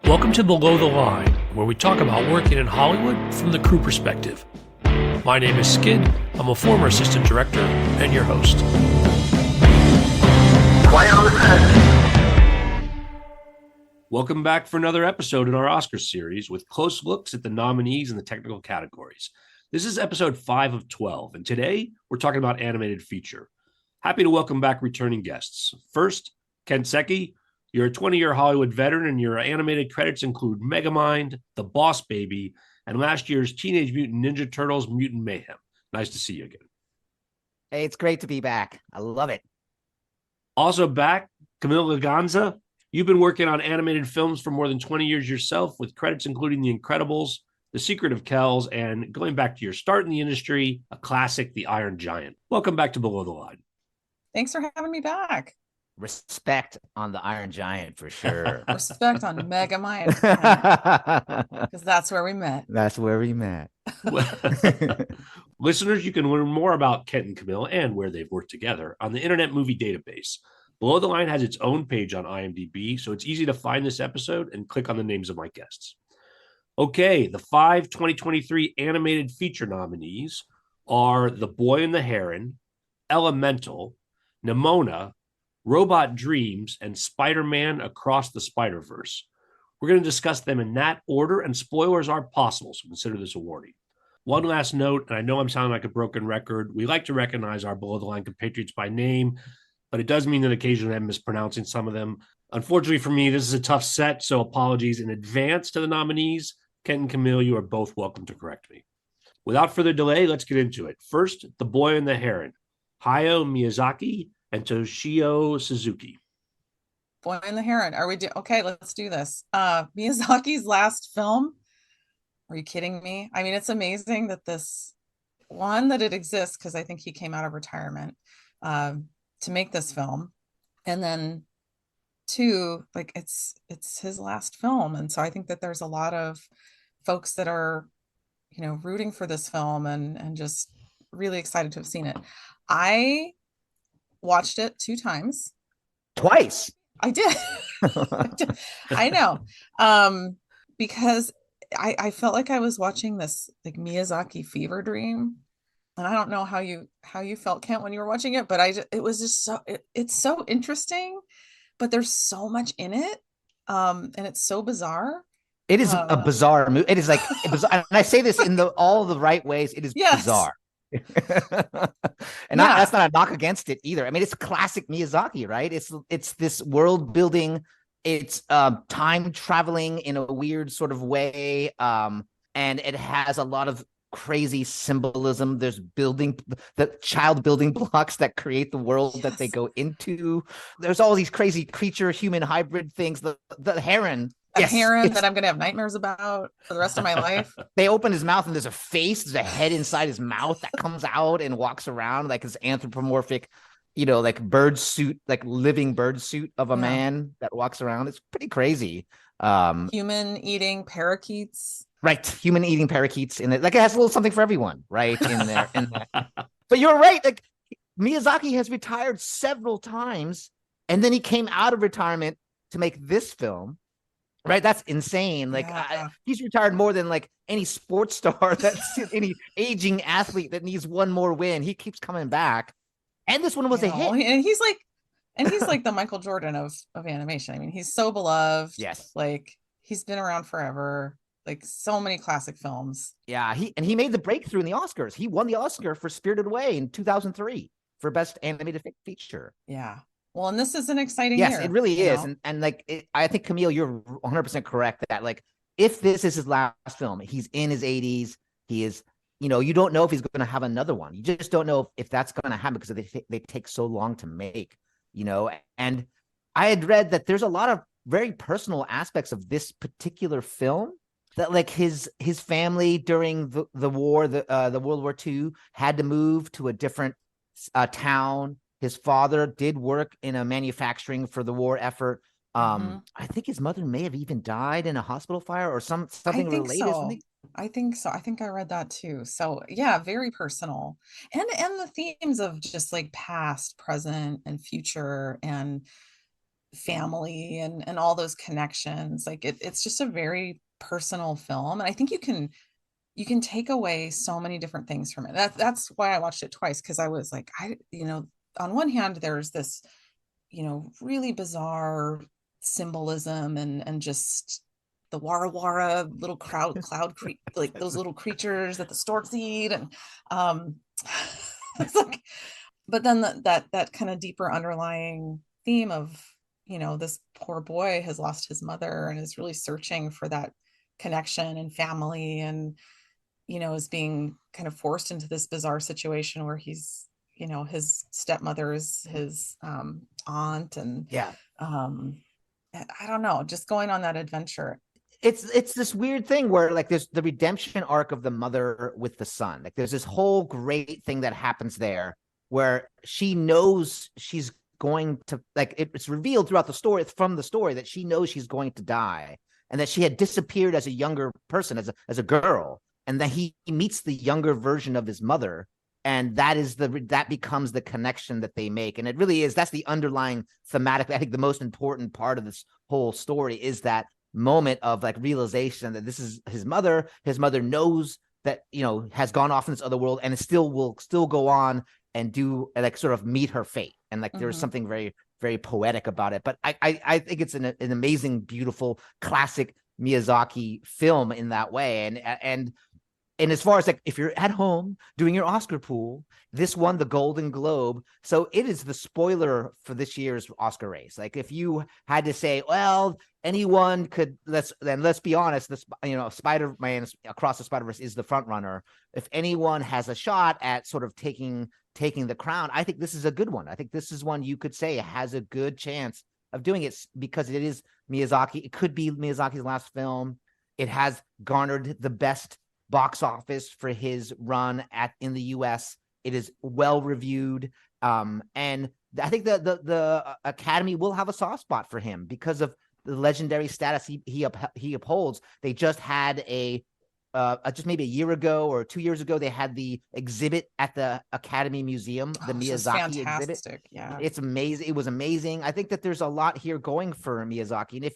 Welcome to Below the Line, where we talk about working in Hollywood from the crew perspective. My name is Skid. I'm a former assistant director and your host. Quiet on the set. Welcome back for another episode in our Oscar series with close looks at the nominees in the technical categories. This is episode 5 of 12, and today we're talking about animated feature. Happy to welcome back returning guests. First, Ken Seki. You're a 20-year Hollywood veteran, and your animated credits include Megamind, The Boss Baby, and last year's Teenage Mutant Ninja Turtles Mutant Mayhem. Nice to see you again. Hey, it's great to be back. I love it. Also back, Camille Leganza. You've been working on animated films for more than 20 years yourself, with credits including The Incredibles, The Secret of Kells, and going back to your start in the industry, a classic, The Iron Giant. Welcome back to Below the Line. Thanks for having me back. Respect on the Iron Giant for sure. Respect on Megamind, because that's where we met. That's where we met. Listeners, you can learn more about Kent and Camille and where they've worked together on the Internet Movie Database. Below the Line has its own page on IMDb, so it's easy to find this episode and click on the names of my guests. Okay, the 5 2023 animated feature nominees are The Boy and the Heron, Elemental, Nimona, Robot Dreams, and Spider-Man Across the Spider-Verse. We're going to discuss them in that order, and spoilers are possible, so consider this a warning. One last note, and I know I'm sounding like a broken record, we like to recognize our below-the-line compatriots by name, but it does mean that occasionally I'm mispronouncing some of them. Unfortunately for me, this is a tough set, so apologies in advance to the nominees. Kent and Camille, you are both welcome to correct me. Without further delay, let's get into it. First, The Boy and the Heron, Hayao Miyazaki and Toshio Suzuki. Boy and the Heron. Okay, let's do this. Miyazaki's last film. Are you kidding me? I mean, it's amazing that that it exists, because I think he came out of retirement to make this film. And then two, like it's his last film. And so I think that there's a lot of folks that are, rooting for this film and just really excited to have seen it. I watched it 2 times. Twice. I did. I know. Because I felt like I was watching this like Miyazaki fever dream. And I don't know how you felt, Kent, when you were watching it, but it was just it's so interesting, but there's so much in it. And it's so bizarre. It is a bizarre movie. It is like and I say this in all the right ways. It is bizarre. And that's not a knock against it either. I mean, it's classic Miyazaki, right? It's this world building, it's time traveling in a weird sort of way, and it has a lot of crazy symbolism. There's the child building blocks that create the world that they go into. There's all these crazy creature human hybrid things. The heron. Heron that I'm going to have nightmares about for the rest of my life. They open his mouth and there's a head inside his mouth that comes out and walks around like this anthropomorphic, like bird suit, like living bird suit of a man that walks around. It's pretty crazy. Human eating parakeets. Right. Human eating parakeets in it. Like it has a little something for everyone, right? In there. But you're right. Like Miyazaki has retired several times, and then he came out of retirement to make this film. Right, that's insane. Like he's retired more than like any sports star, that's any aging athlete that needs one more win. He keeps coming back, and this one was a hit. And he's like the Michael Jordan of animation. I mean, he's so beloved. Yes, like he's been around forever. Like so many classic films. Yeah, he made the breakthrough in the Oscars. He won the Oscar for Spirited Away in 2003 for Best Animated Feature. Yeah. Well, and this is an exciting year. Yes, it really is. And like, I think, Camille, you're 100% correct that like, if this is his last film, he's in his 80s. He is, you don't know if he's going to have another one. You just don't know if that's going to happen because they take so long to make, And I had read that there's a lot of very personal aspects of this particular film that like his family during the war, the World War II, had to move to a different town. His father did work in a manufacturing for the war effort. I think his mother may have even died in a hospital fire or something related. So. I think so. I think I read that too. So yeah, very personal. And the themes of just like past, present, and future, and family and all those connections. Like it's just a very personal film. And I think you can take away so many different things from it. That's why I watched it twice, because I was like, on one hand, there's this, really bizarre symbolism and just the wara wara little like those little creatures that the storks eat, and it's like, but then that kind of deeper underlying theme of, this poor boy has lost his mother and is really searching for that connection and family, and is being kind of forced into this bizarre situation where he's, his stepmother is his aunt, and Yeah. I don't know, just going on that adventure. It's this weird thing where like there's the redemption arc of the mother with the son. Like there's this whole great thing that happens there where she knows she's going to, like, it's revealed throughout the story, from the story, that she knows she's going to die and that she had disappeared as a younger person, as a girl, and that he meets the younger version of his mother, and that becomes the connection that they make. And it really is, that's the underlying thematic, I think the most important part of this whole story is that moment of like realization that this is his mother. His mother knows that, has gone off in this other world and will still go on and do, like, sort of meet her fate. And like there's something very, very poetic about it. But I think it's an amazing, beautiful, classic Miyazaki film in that way. And as far as like, if you're at home doing your Oscar pool, this won the Golden Globe. So it is the spoiler for this year's Oscar race. Like if you had to say, well, anyone could, let's be honest, this, Spider-Man Across the Spider-Verse is the front runner. If anyone has a shot at sort of taking the crown, I think this is a good one. I think this is one you could say has a good chance of doing it, because it is Miyazaki. It could be Miyazaki's last film. It has garnered the best box office for his run in the US. It is well reviewed, and I think the Academy will have a soft spot for him because of the legendary status he upholds. They just had just maybe a year ago or 2 years ago, they had the exhibit at the Academy Museum, the Miyazaki exhibit. Yeah, it's amazing. It was amazing. I think that there's a lot here going for Miyazaki,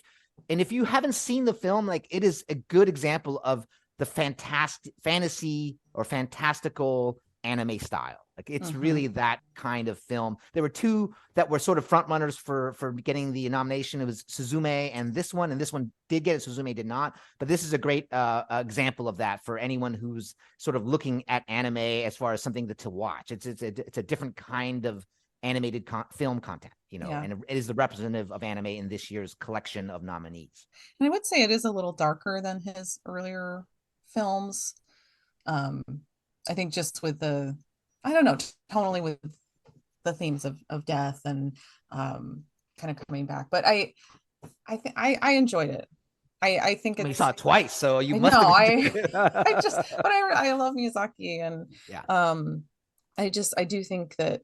and if you haven't seen the film, like, it is a good example of the fantasy or fantastical anime style. Like it's really that kind of film. There were two that were sort of front runners for getting the nomination. It was Suzume and this one did get it. Suzume did not, but this is a great example of that for anyone who's sort of looking at anime as far as something to watch. It's a different kind of animated film content, and it is the representative of anime in this year's collection of nominees. And I would say it is a little darker than his earlier films. I think just with tonally with the themes of death and kind of coming back. But I enjoyed it. I think you saw it twice, so you must know. But I love Miyazaki, and I do think that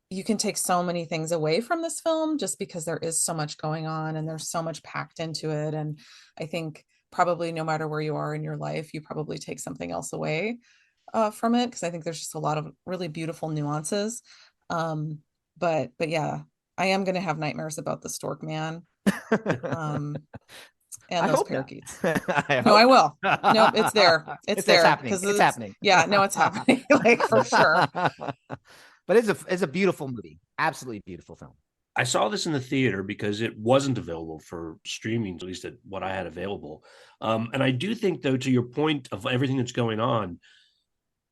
you can take so many things away from this film just because there is so much going on and there's so much packed into it. And I think probably no matter where you are in your life, you probably take something else away from it, because I think there's just a lot of really beautiful nuances. But yeah, I am going to have nightmares about the stork man and those parakeets. I will. No, it's there. It's there. Happening. It's happening. Yeah, no, it's happening. Like, for sure. But it's a beautiful movie. Absolutely beautiful film. I saw this in the theater because it wasn't available for streaming, at least at what I had available. And I do think, though, to your point of everything that's going on,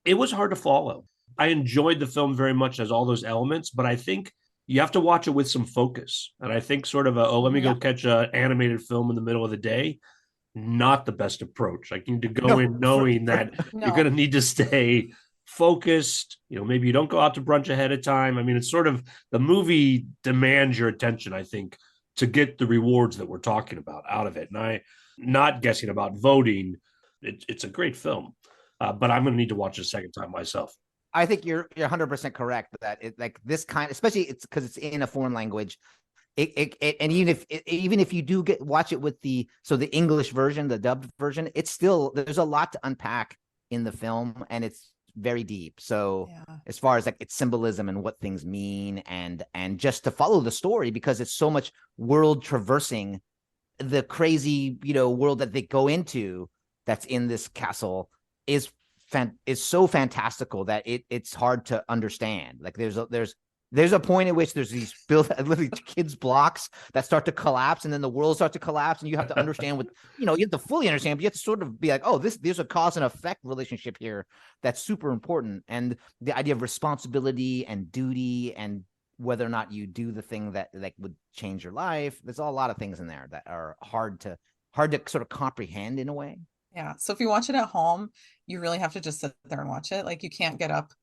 it was hard to follow. I enjoyed the film very much as all those elements, but I think you have to watch it with some focus. And I think sort of let me go catch an animated film in the middle of the day, not the best approach. Like, you need to go in knowing that you're going to need to stay focused. Maybe you don't go out to brunch ahead of time. I mean, it's sort of, the movie demands your attention, I think, to get the rewards that we're talking about out of it. And I'm not guessing about voting. It's a great film, but I'm going to need to watch it a second time myself. I think you're 100% correct that it, like, this kind, especially it's because it's in a foreign language. And even if you do watch it with the English version, the dubbed version, it's still, there's a lot to unpack in the film, and it's very deep. So Yeah. as far as like its symbolism and what things mean, and just to follow the story, because it's so much world traversing, the crazy, world that they go into that's in this castle is so fantastical that it's hard to understand. Like there's a point at which there's these literally kids blocks that start to collapse, and then the world starts to collapse, and you have to understand what, you have to fully understand, but you have to sort of be like, oh, there's a cause and effect relationship here that's super important. And the idea of responsibility and duty, and whether or not you do the thing that like would change your life. There's a lot of things in there that are hard to sort of comprehend in a way. Yeah. So if you watch it at home, you really have to just sit there and watch it. Like you can't get up.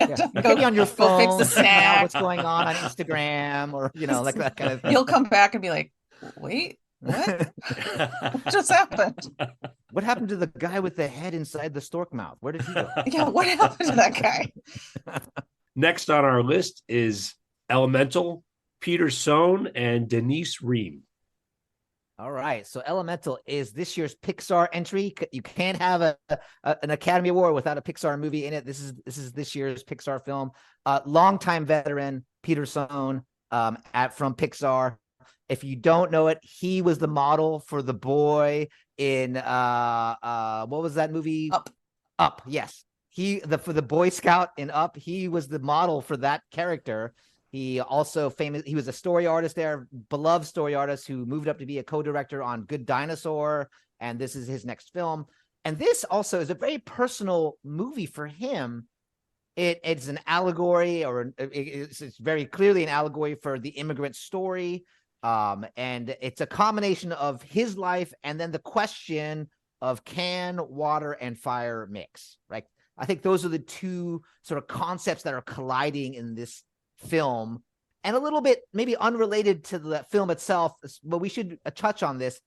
Yeah. You can be on your Go fix phone, the checking out snack. what's going on Instagram, or like that kind of thing. You'll come back and be like, wait, what? What just happened? What happened to the guy with the head inside the stork mouth? Where did he go? Yeah, what happened to that guy? Next on our list is Elemental, Peter Sohn and Denise Ream. All right. So Elemental is this year's Pixar entry. You can't have an Academy Award without a Pixar movie in it. This is this year's Pixar film. Longtime veteran Peter Sohn from Pixar. If you don't know it, he was the model for the boy in what was that movie? Up. Yes. For the Boy Scout in Up, he was the model for that character. He also he was a story artist there, beloved story artist who moved up to be a co-director on Good Dinosaur, and this is his next film. And this also is a very personal movie for him. It's an allegory, or it's very clearly an allegory for the immigrant story. And it's a combination of his life and then the question of, can water and fire mix, right? I think those are the two sort of concepts that are colliding in this film, and a little bit maybe unrelated to the film itself, but we should touch on this.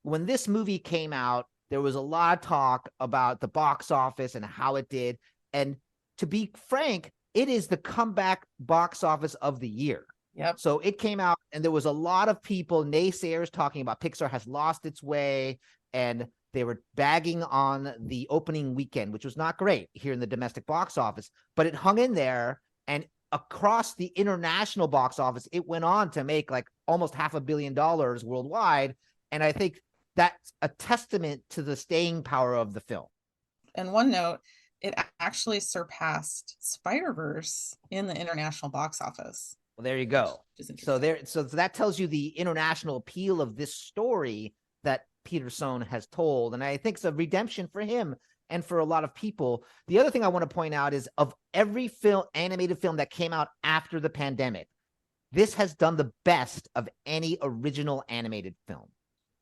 When this movie came out, there was a lot of talk about the box office and how it did. And to be frank, it is the comeback box office of the year. Yep. So it came out, and there was a lot of people, naysayers, talking about Pixar has lost its way, and they were bagging on the opening weekend, which was not great here in the domestic box office, but it hung in there. And across the international box office, it went on to make like almost $500 million worldwide. And I think that's a testament to the staying power of the film. And one note, it actually surpassed Spider-Verse in the international box office. Well, there you go. So that tells you the international appeal of this story that Peter Sohn has told. And I think it's a redemption for him and for a lot of people. The other thing I want to point out is, of every animated film that came out after the pandemic, this has done the best of any original animated film.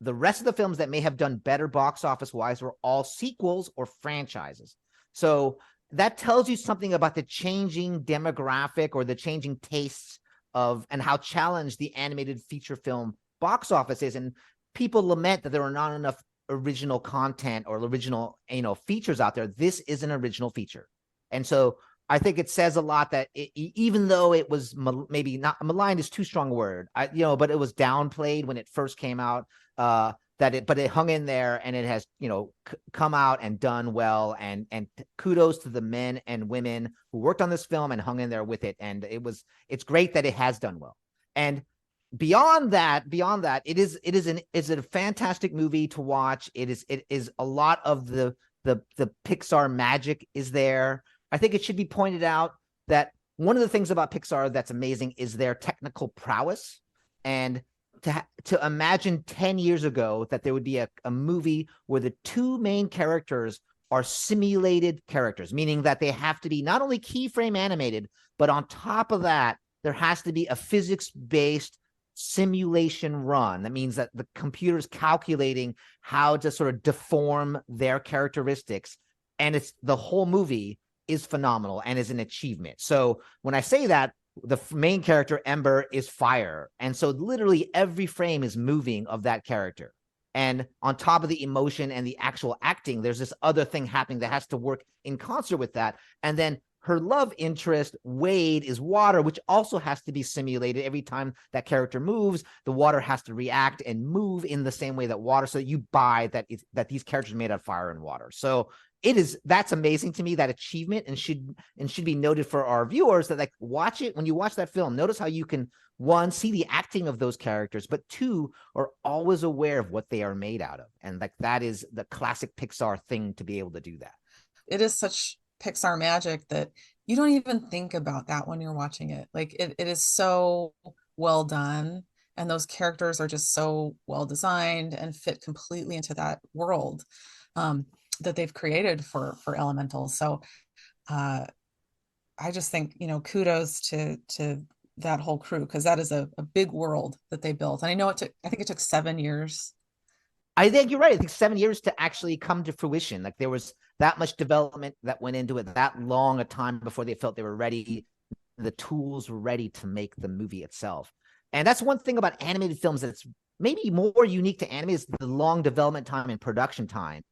The rest of the films that may have done better box office wise were all sequels or franchises. So that tells you something about the changing demographic or the changing tastes of, and how challenged the animated feature film box office is. And people lament that there are not enough original content or original, features out there. This is an original feature. And so I think it says a lot that even though it was maybe not maligned is too strong a word, but it was downplayed when it first came out, but it hung in there, and it has, come out and done well, and kudos to the men and women who worked on this film and hung in there with it. And it's great that it has done well. And beyond that, it is a fantastic movie to watch. It is a lot of the Pixar magic is there. I think it should be pointed out that one of the things about Pixar that's amazing is their technical prowess. And to imagine 10 years ago that there would be a movie where the two main characters are simulated characters, meaning that they have to be not only keyframe animated, but on top of that, there has to be a physics-based simulation run. That means that the computer's calculating how to sort of deform their characteristics. And the whole movie is phenomenal and is an achievement. So when I say that, the main character, Ember, is fire. And so literally every frame is moving of that character. And on top of the emotion and the actual acting, there's this other thing happening that has to work in concert with that. And then her love interest, Wade, is water, which also has to be simulated. Every time that character moves, the water has to react and move in the same way that water. So you buy that these characters are made out of fire and water. So that's amazing to me, that achievement, and should be noted for our viewers, that like watch it. When you watch that film, notice how you can, one, see the acting of those characters, but two, are always aware of what they are made out of. And like that is the classic Pixar thing, to be able to do that. It is such Pixar magic that you don't even think about that when you're watching it. Like it is so well done. And those characters are just so well designed and fit completely into that world that they've created for Elemental. So I just think, kudos to that whole crew, because that is a big world that they built. And I think it took 7 years. I think you're right. I think 7 years to actually come to fruition. Like there was that much development that went into it, that long a time before they felt they were ready. The tools were ready to make the movie itself. And that's one thing about animated films that's maybe more unique to anime, is the long development time and production time.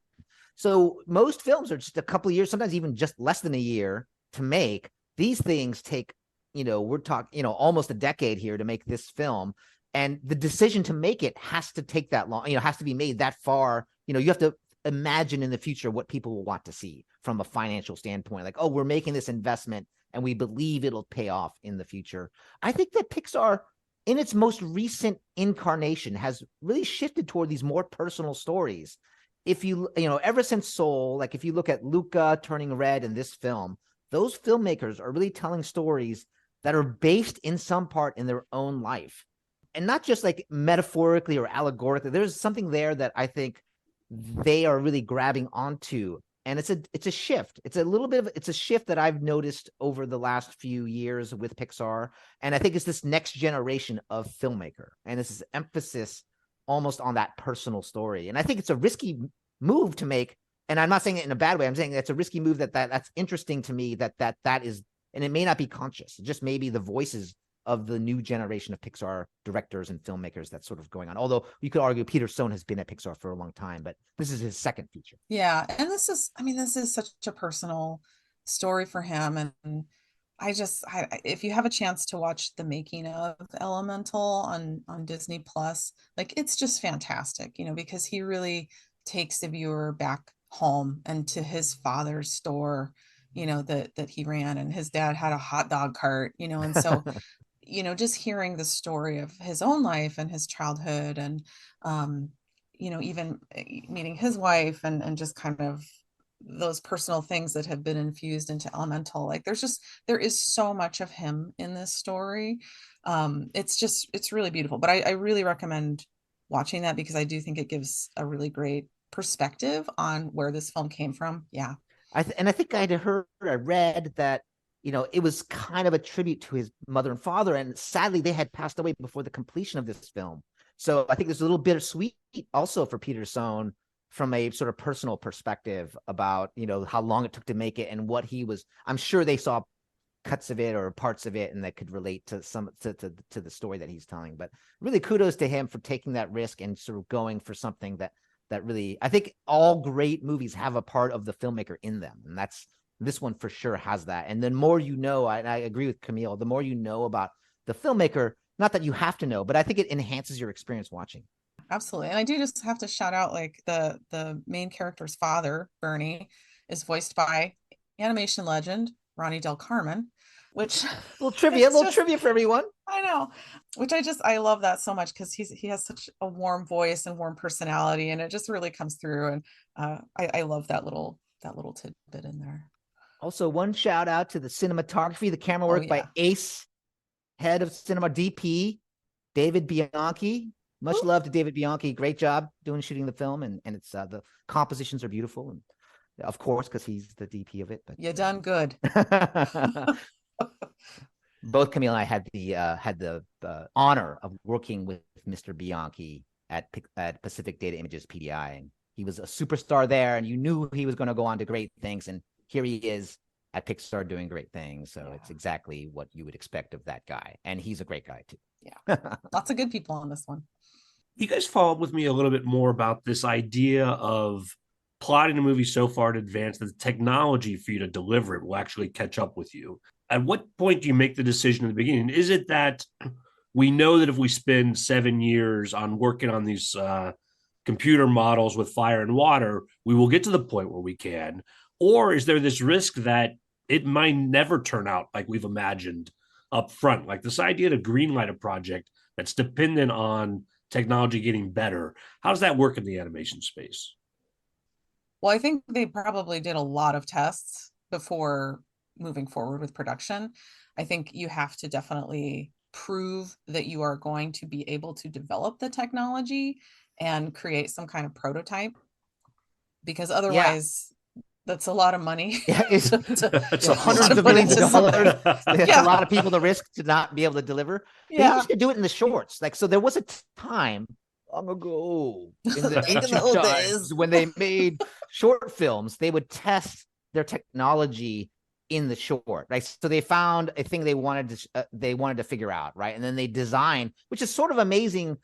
So most films are just a couple of years, sometimes even just less than a year to make. These things take, we're talking, almost a decade here to make this film. And the decision to make it has to take that long, has to be made that far. You have to imagine in the future what people will want to see from a financial standpoint. Like, oh, we're making this investment and we believe it'll pay off in the future. I think that Pixar, in its most recent incarnation, has really shifted toward these more personal stories. If ever since Soul, like if you look at Luca turning red in this film, those filmmakers are really telling stories that are based in some part in their own life. And not just like metaphorically or allegorically. There's something there that I think they are really grabbing onto. And it's a shift. It's a shift that I've noticed over the last few years with Pixar. And I think it's this next generation of filmmaker. And it's this emphasis almost on that personal story. And I think it's a risky move to make. And I'm not saying it in a bad way. I'm saying that's a risky move that's interesting to me, that is, and it may not be conscious. It just may be the voices of the new generation of Pixar directors and filmmakers that's sort of going on. Although you could argue Peter Sohn has been at Pixar for a long time, but this is his second feature. Yeah. And this is such a personal story for him. And if you have a chance to watch the making of Elemental on Disney Plus, like it's just fantastic, because he really takes the viewer back home and to his father's store, that he ran, and his dad had a hot dog cart, and so just hearing the story of his own life and his childhood, and even meeting his wife, and just kind of those personal things that have been infused into Elemental. Like there is so much of him in this story. It's really beautiful, but I really recommend watching that, because I do think it gives a really great perspective on where this film came from. Yeah. I think I read that, it was kind of a tribute to his mother and father. And sadly, they had passed away before the completion of this film. So I think there's a little bittersweet also for Peter Sohn, from a sort of personal perspective about, how long it took to make it and what he was. I'm sure they saw cuts of it or parts of it and that could relate to to the story that he's telling. But really kudos to him for taking that risk and sort of going for something that really, I think all great movies have a part of the filmmaker in them. And this one for sure has that. And the more I agree with Camille, the more you know about the filmmaker, not that you have to know, but I think it enhances your experience watching. Absolutely. And I do just have to shout out, like, the main character's father, Bernie, is voiced by animation legend Ronnie Del Carmen, which little trivia for everyone. I know, which I love that so much, because he has such a warm voice and warm personality, and it just really comes through. And I love that little tidbit in there. Also, one shout out to the cinematography, the camera work by Ace, head of cinema DP, David Bianchi. Much love to David Bianchi. Great job shooting the film, and it's the compositions are beautiful, and of course, because he's the DP of it. But you done good. Both Camille and I had the honor of working with Mr. Bianchi at Pacific Data Images PDI, and he was a superstar there, and you knew he was going to go on to great things, and here he is at Pixar doing great things. So It's exactly what you would expect of that guy, and he's a great guy too. Yeah, lots of good people on this one. You guys followed with me a little bit more about this idea of plotting the movie so far in advance that the technology for you to deliver it will actually catch up with you. At what point do you make the decision in the beginning? Is it that we know that if we spend 7 years on working on these computer models with fire and water, we will get to the point where we can? Or is there this risk that it might never turn out like we've imagined up front? Like this idea to greenlight a project that's dependent on technology getting better. How does that work in the animation space? Well, I think they probably did a lot of tests before moving forward with production. I think you have to definitely prove that you are going to be able to develop the technology and create some kind of prototype, because Yeah. otherwise that's a lot of money. Yeah, it's That's a hundreds of put millions of into dollars. It's Yeah. a lot of people to risk to not be able to deliver. They Yeah. used to do it in the shorts. Like, so there was a time long ago in the Back in the ancient old times days. when they made short films, they would test their technology in the short, right? So they found a thing they wanted to figure out, right? And then they designed, which is sort of amazing.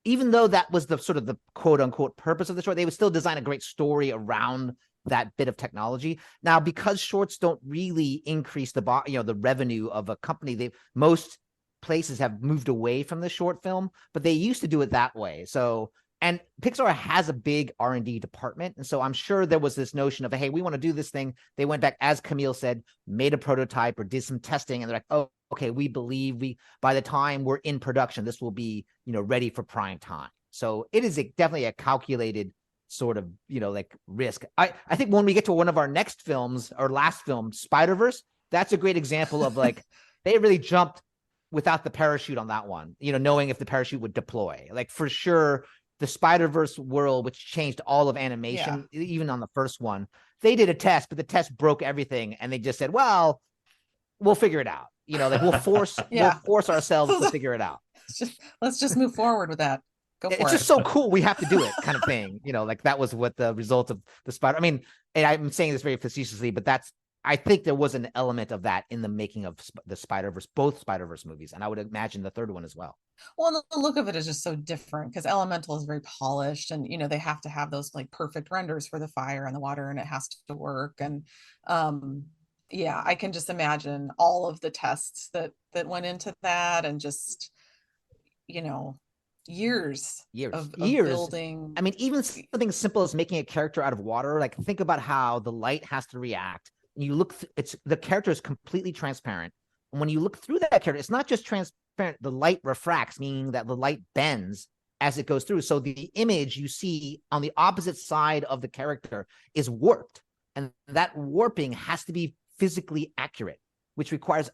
Even though that was the sort of the quote unquote purpose of the short, they would still design a great story around that bit of technology. Now, because shorts don't really increase the revenue of a company, most places have moved away from the short film, but they used to do it that way. So, and Pixar has a big R&D department. And so I'm sure there was this notion of, hey, we want to do this thing. They went back, as Camille said, made a prototype or did some testing, and they're like, oh, okay, we believe by the time we're in production, this will be, ready for prime time. So it is definitely a calculated sort of, like risk. I think when we get to one of our next films, our last film, Spider-Verse, that's a great example of like, they really jumped without the parachute on that one, knowing if the parachute would deploy. Like for sure, the Spider-Verse world, which changed all of animation, even on the first one, they did a test, but the test broke everything. And they just said, well, we'll figure it out. Like we'll force ourselves to figure it out. Let's just move forward with that. Go for it. It's just so cool. We have to do it kind of thing. Like that was what the result of the Spider. I mean, and I'm saying this very facetiously, but I think there was an element of that in the making of the Spider-Verse, both Spider-Verse movies. And I would imagine the third one as well. Well, the look of it is just so different because Elemental is very polished, and they have to have those like perfect renders for the fire and the water, and it has to work. And yeah, I can just imagine all of the tests that went into that, and just years of building. I mean, even something as simple as making a character out of water. Like think about how the light has to react. And you look, the character is completely transparent. And when you look through that character, it's not just transparent. The light refracts, meaning that the light bends as it goes through. So the image you see on the opposite side of the character is warped. And that warping has to be physically accurate, which requires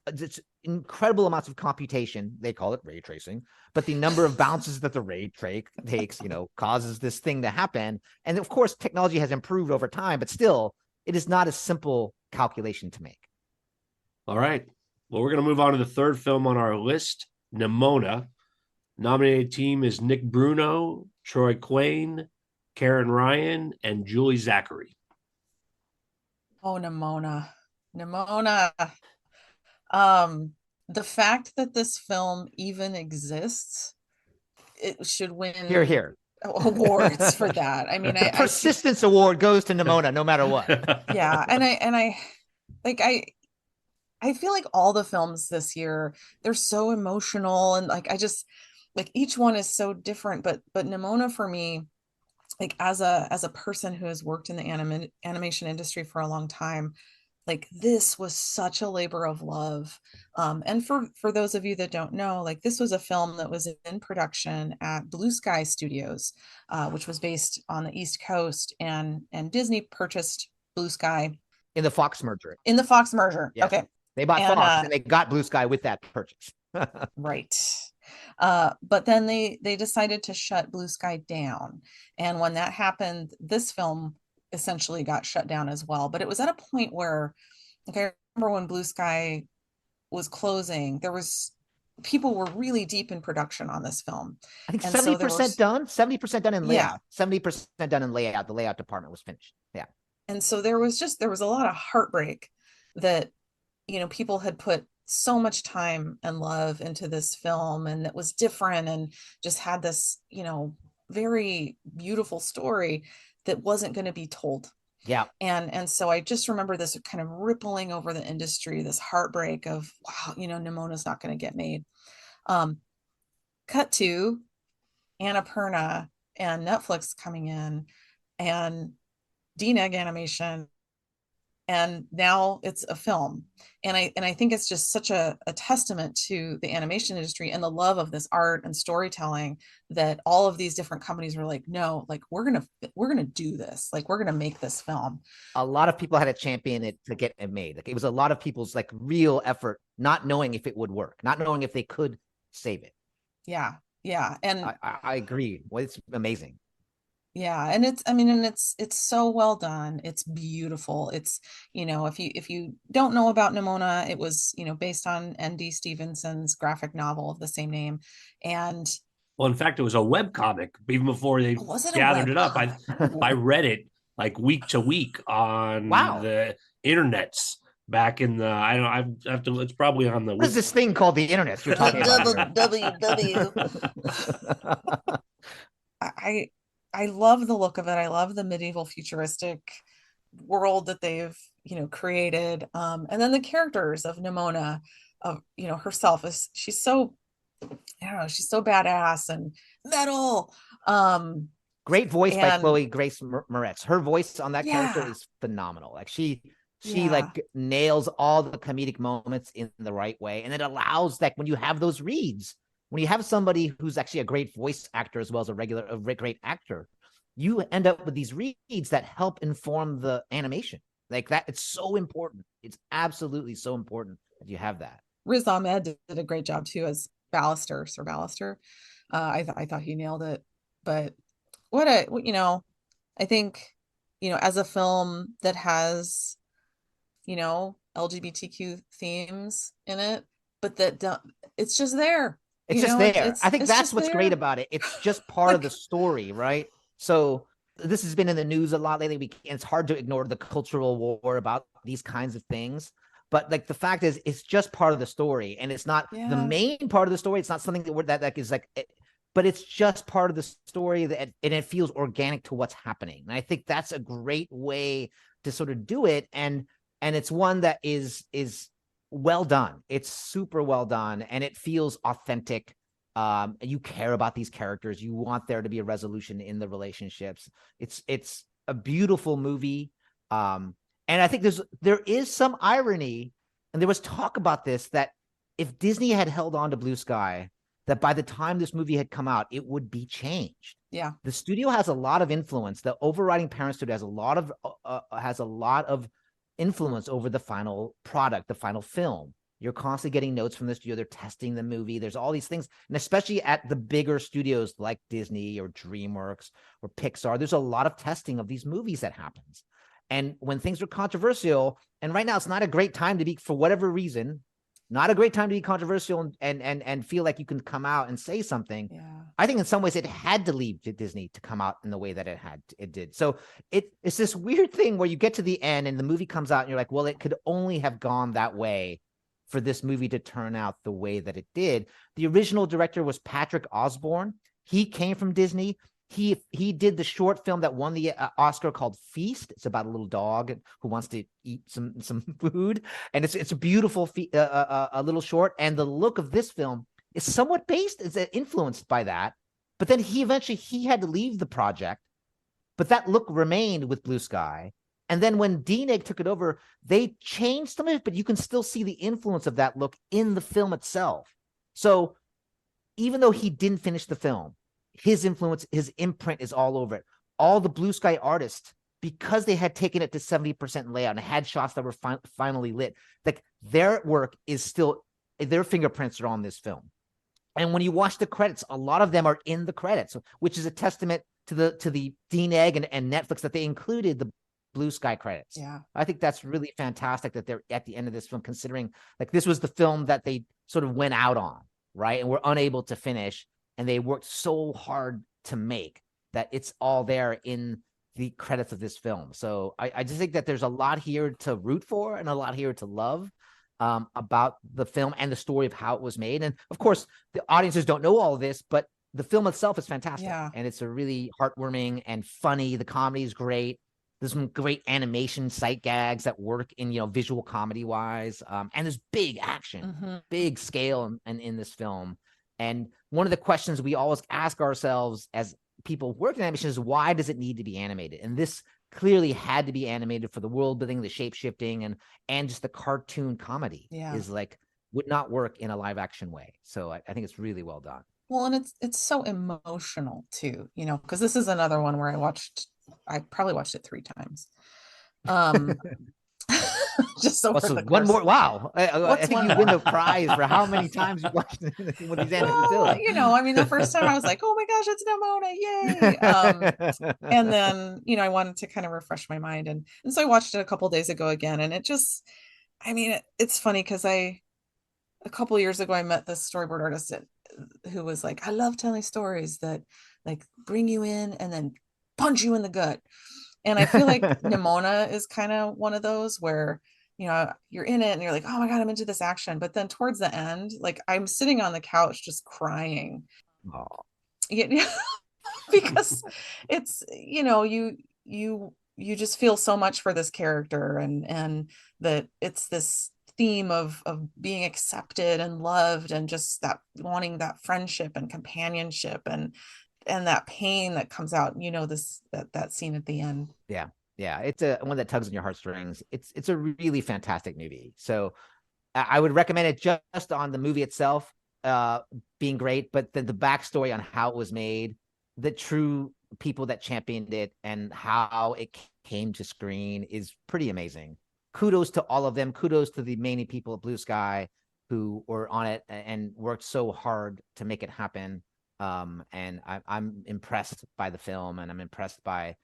incredible amounts of computation. They call it ray tracing, but the number of bounces that the ray takes, causes this thing to happen. And of course, technology has improved over time, but still, it is not a simple calculation to make. All right. Well, we're going to move on to the third film on our list, Nimona. Nominated team is Nick Bruno, Troy Quane, Karen Ryan, and Julie Zachary. Oh, Nimona. The fact that this film even exists, it should win Here. awards for that. I mean, the persistence award goes to Nimona no matter what. Yeah, and I feel like all the films this year, they're so emotional, and like I just like each one is so different, but Nimona for me, like as a person who has worked in the animation industry for a long time, like this was such a labor of love. And for those of you that don't know, like this was a film that was in production at Blue Sky Studios, which was based on the East Coast, and Disney purchased Blue Sky in the Fox merger. Yes. Okay. They bought Fox and they got Blue Sky with that purchase. Right. But then they decided to shut Blue Sky down. And when that happened, this film essentially got shut down as well. But it was at a point where, okay, I remember when Blue Sky was closing, people were really deep in production on this film. I think 70% done, 70% done in layout, 70% done in layout. The layout department was finished. Yeah. And so there was a lot of heartbreak that, people had put so much time and love into this film, and it was different and just had this, very beautiful story that wasn't going to be told. Yeah. And so I just remember this kind of rippling over the industry, this heartbreak of, wow, Nimona's not going to get made. Cut to Annapurna and Netflix coming in and DNEG animation, and now it's a film. And I think it's just such a testament to the animation industry and the love of this art and storytelling, that all of these different companies were like, no, like we're gonna do this, like we're gonna make this film. A lot of people had to champion it to get it made. Like it was a lot of people's like real effort, not knowing if it would work, not knowing if they could save it. Yeah. And I agree. Well, it's amazing. Yeah, and it's so well done. It's beautiful. It's, if you don't know about Nimona, it was, based on N.D. Stevenson's graphic novel of the same name. And well, in fact, it was a web comic even before they gathered it up. I read it like week to week on the internets back in the, I have to, it's probably on the, what is this thing called the internet you're talking about? www. I love the look of it. I love the medieval futuristic world that they've, created. And then the characters of Nimona, of, herself, she's so, she's so badass and metal. Great voice by Chloe Grace Moretz. Her voice on that character is phenomenal. Like she like nails all the comedic moments in the right way. And it allows, like, when you have those reads, when you have somebody who's actually a great voice actor as well as a great actor, you end up with these reads that help inform the animation. Like that, it's so important. It's absolutely so important that you have that. Riz Ahmed did a great job too as Sir Ballister. I thought he nailed it. But I think, as a film that has, LGBTQ themes in it, but that it's just there. It's just there. I think that's what's great about it. It's just part of the story, right? So this has been in the news a lot lately. It's hard to ignore the cultural war about these kinds of things. But like the fact is, it's just part of the story, and it's not the main part of the story. It's not something that is like, but it's just part of the story and it feels organic to what's happening. And I think that's a great way to sort of do it. And it's one that is well done. It's super well done, and it feels authentic. You care about these characters. You want there to be a resolution in the relationships. It's a beautiful movie. And I think there is some irony, and there was talk about this, that if Disney had held on to Blue Sky, that by the time this movie had come out, it would be changed. Yeah. The studio has a lot of influence. The overriding parent studio has a lot of influence over the final product, the final film. You're constantly getting notes from the studio. They're testing the movie. There's all these things. And especially at the bigger studios like Disney or DreamWorks or Pixar, there's a lot of testing of these movies that happens. And when things are controversial, and right now it's not a great time to be, for whatever reason, not a great time to be controversial and feel like you can come out and say something. Yeah. I think in some ways it had to leave Disney to come out in the way that it did. So it's this weird thing where you get to the end and the movie comes out and you're like, well, it could only have gone that way for this movie to turn out the way that it did. The original director was Patrick Osborne. He came from Disney. He did the short film that won the Oscar called Feast. It's about a little dog who wants to eat some food, and it's a beautiful a little short. And the look of this film is somewhat it's influenced by that. But then he had to leave the project, but that look remained with Blue Sky. And then when DNEG took it over, they changed some of it, but you can still see the influence of that look in the film itself. So even though he didn't finish the film, his influence, his imprint is all over it. All the Blue Sky artists, because they had taken it to 70% layout and had shots that were finally lit, like their work is still, their fingerprints are on this film. And when you watch the credits, a lot of them are in the credits, which is a testament to the DNEG and Netflix that they included the Blue Sky credits. Yeah. I think that's really fantastic that they're at the end of this film, considering like this was the film that they sort of went out on, right? And were unable to finish. And they worked so hard to make that it's all there in the credits of this film. So I just think that there's a lot here to root for and a lot here to love about the film and the story of how it was made. And of course, the audiences don't know all of this, but the film itself is fantastic. Yeah. And it's a really heartwarming and funny. The comedy is great. There's some great animation sight gags that work in, visual comedy wise. And there's big action, big scale in this film. And one of the questions we always ask ourselves as people working in animation is, why does it need to be animated? And this clearly had to be animated for the world building, the shape shifting, and just the cartoon comedy is like, would not work in a live action way. So I think it's really well done. Well, and it's so emotional too, because this is another one where I probably watched it 3 times. Just so one more. Wow. I think you win the prize for how many times you watched with these animated films. The first time I was like, oh my gosh, it's Nimona, yay. And then, I wanted to kind of refresh my mind. And so I watched it a couple days ago again. And it just, it's funny because a couple years ago, I met this storyboard artist who was like, I love telling stories that like bring you in and then punch you in the gut. And I feel like Nimona is kind of one of those where, you're in it and you're like, oh my God, I'm into this action. But then towards the end, like I'm sitting on the couch just crying. Because it's, you just feel so much for this character and that it's this theme of being accepted and loved and just that wanting that friendship and companionship and that pain that comes out, that scene at the end. Yeah. It's one that tugs on your heartstrings. It's a really fantastic movie. So I would recommend it just on the movie itself being great, but the backstory on how it was made, the true people that championed it and how it came to screen is pretty amazing. Kudos to all of them. Kudos to the many people at Blue Sky who were on it and worked so hard to make it happen. And I'm impressed by the film, and I'm impressed by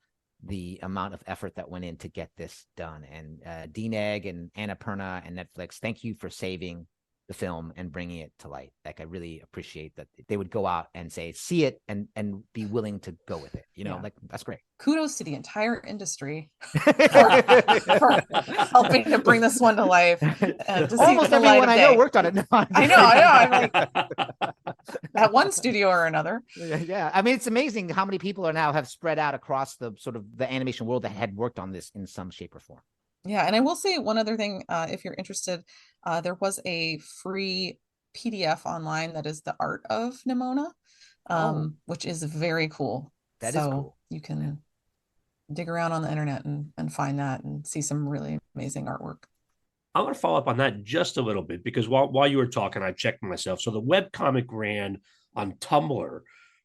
the amount of effort that went in to get this done. And D-Neg and Annapurna and Netflix, thank you for saving the film and bringing it to light. Like, I really appreciate that they would go out and say, see it and be willing to go with it. Like, that's great. Kudos to the entire industry for helping to bring this one to life. Almost everyone I know worked on it. No, I know. I'm like at one studio or another. Yeah. I mean, it's amazing how many people have spread out across the sort of the animation world that had worked on this in some shape or form. Yeah. And I will say one other thing, if you're interested, there was a free PDF online that is the art of Nimona, which is very cool. That is cool. You can dig around on the internet and find that and see some really amazing artwork. I want to follow up on that just a little bit, because while you were talking, I checked myself. So the webcomic ran on Tumblr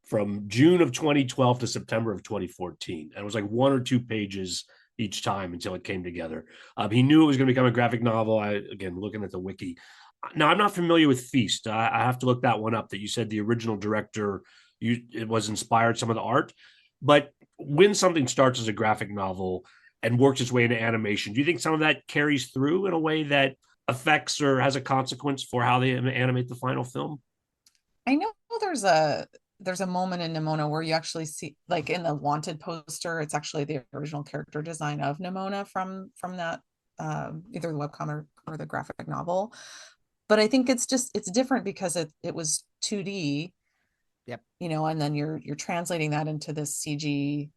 from June of 2012 to September of 2014. And it was like 1 or 2 pages each time until it came together. He knew it was going to become a graphic novel. Again, looking at the wiki. Now, I'm not familiar with Feast. I have to look that one up, that you said the original director, it was inspired some of the art. But when something starts as a graphic novel and works its way into animation, do you think some of that carries through in a way that affects or has a consequence for how they animate the final film? I know there's a moment in Nimona where you actually see, like in the Wanted poster, it's actually the original character design of Nimona from that either the webcomic or the graphic novel. But I think it's different because it was 2D. Yep. And then you're translating that into this CG,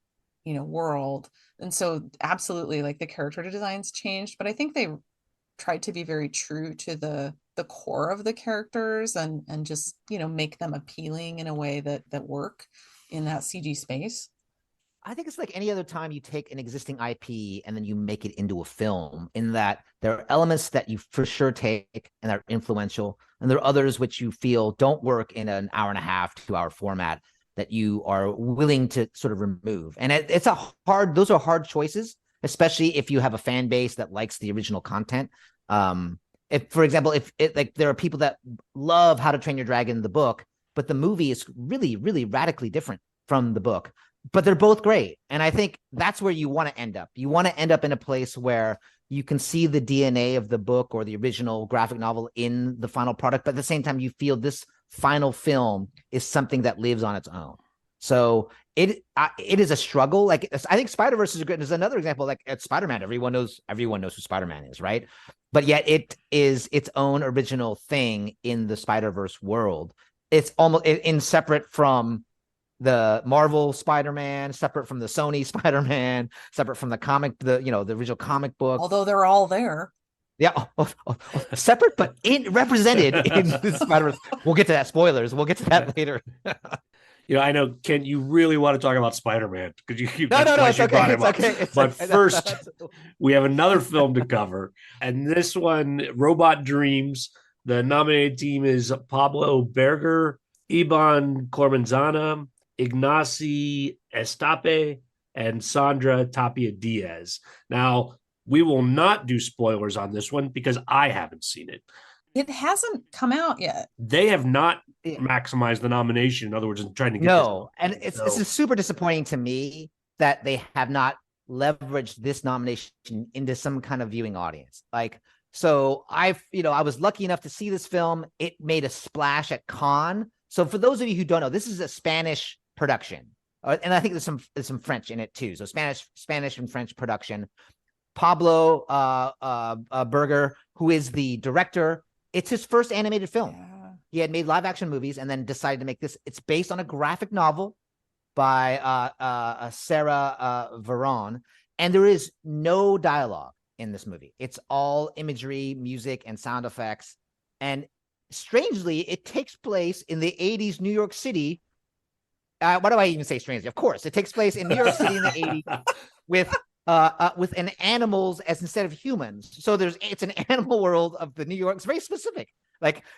world. And so absolutely, like, the character designs changed, but I think they tried to be very true to the core of the characters and just, make them appealing in a way that work in that CG space. I think it's like any other time you take an existing IP and then you make it into a film, in that there are elements that you for sure take and are influential, and there are others which you feel don't work in an 1.5 to 2 hour format that you are willing to sort of remove. And those are hard choices, especially if you have a fan base that likes the original content. If, for example, there are people that love How to Train Your Dragon, the book, but the movie is really, really radically different from the book. But they're both great. And I think that's where you want to end up. You want to end up in a place where you can see the DNA of the book or the original graphic novel in the final product, but at the same time, you feel this final film is something that lives on its own. So it is a struggle. Like, I think Spider-Verse is great. There's another example, like at Spider-Man. Everyone knows who Spider-Man is, right? But yet it is its own original thing in the Spider-Verse world. it's almost in separate from the Marvel Spider-Man, separate from the Sony Spider-Man, separate from the comic, the original comic book. Although they're all there. Yeah, separate but represented in the Spider-Verse. We'll get to that. Spoilers. We'll get to that later. I know, Ken, you really want to talk about Spider-Man because No, it's okay. It's okay. But first, we have another film to cover, and this one, Robot Dreams. The nominated team is Pablo Berger, Iban Cormanzana, Ignacy Estape, and Sandra Tapia Diaz. Now, we will not do spoilers on this one because I haven't seen it. It hasn't come out yet. They have not maximized the nomination. In other words, in trying to get and it's super disappointing to me that they have not leveraged this nomination into some kind of viewing audience. So I was lucky enough to see this film. It made a splash at Cannes. So for those of you who don't know, this is a Spanish production, and I think there's some French in it too. So Spanish and French production. Pablo Berger, who is the director, it's his first animated film. Yeah. He had made live action movies and then decided to make this. It's based on a graphic novel by Sarah Veron, and there is no dialogue in this movie. It's all imagery, music, and sound effects. And strangely, it takes place in the 80s New York City. Why do I even say strangely? Of course, it takes place in New York City in the 80s with an animals as instead of humans. So it's an animal world of the New York. It's very specific.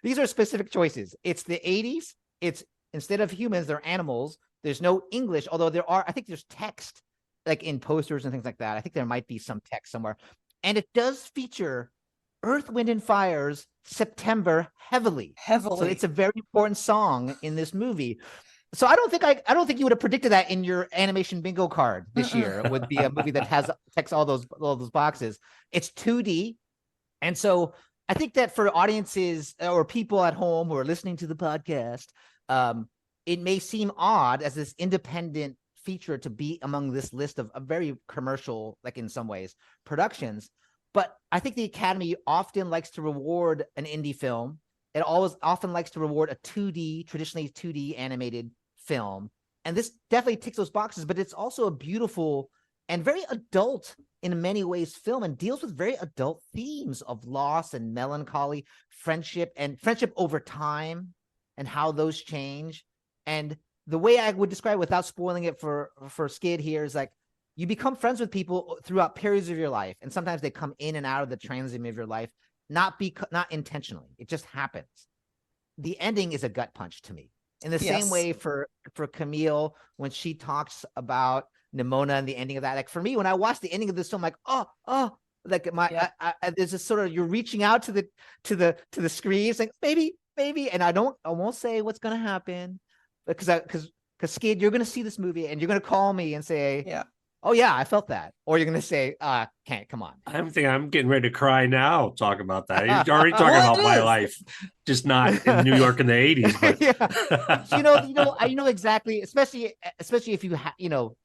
These are specific choices. It's the 80s. It's instead of humans, they're animals. There's no English, although I think there's text in posters and things like that. I think there might be some text somewhere. And it does feature Earth, Wind, and Fire's September heavily. So it's a very important song in this movie. So I don't think you would have predicted that in your animation bingo card this year. It would be a movie that checks all those boxes. It's 2D. And so I think that for audiences or people at home who are listening to the podcast, it may seem odd as this independent feature to be among this list of very commercial, in some ways, productions. But I think the Academy often likes to reward an indie film. It often likes to reward a traditionally 2D animated film. And this definitely ticks those boxes, but it's also a beautiful and very adult in many ways film, and deals with very adult themes of loss and melancholy, friendship over time and how those change. And the way I would describe it without spoiling it for Skid here is you become friends with people throughout periods of your life. And sometimes they come in and out of the transium of your life, not intentionally. It just happens. The ending is a gut punch to me. In the same way for Camille, when she talks about Nimona and the ending of that, for me, when I watched the ending of this film, there's this sort of, you're reaching out to the screen saying, maybe, and I won't say what's going to happen because Skid, you're going to see this movie and you're going to call me and say, oh yeah, I felt that. Or you're going to say, can't, come on. I'm getting ready to cry now. Talk about that. You're already talking about my life, just not in New York in the 80s. But I know exactly, especially if you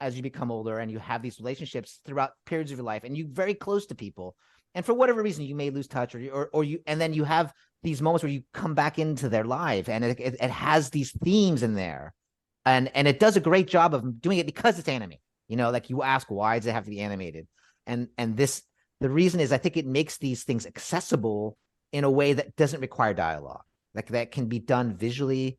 as you become older and you have these relationships throughout periods of your life and you're very close to people. And for whatever reason, you may lose touch and then you have these moments where you come back into their life and it has these themes in there. And it does a great job of doing it because it's anime. You ask, why does it have to be animated? And the reason is I think it makes these things accessible in a way that doesn't require dialogue, that can be done visually.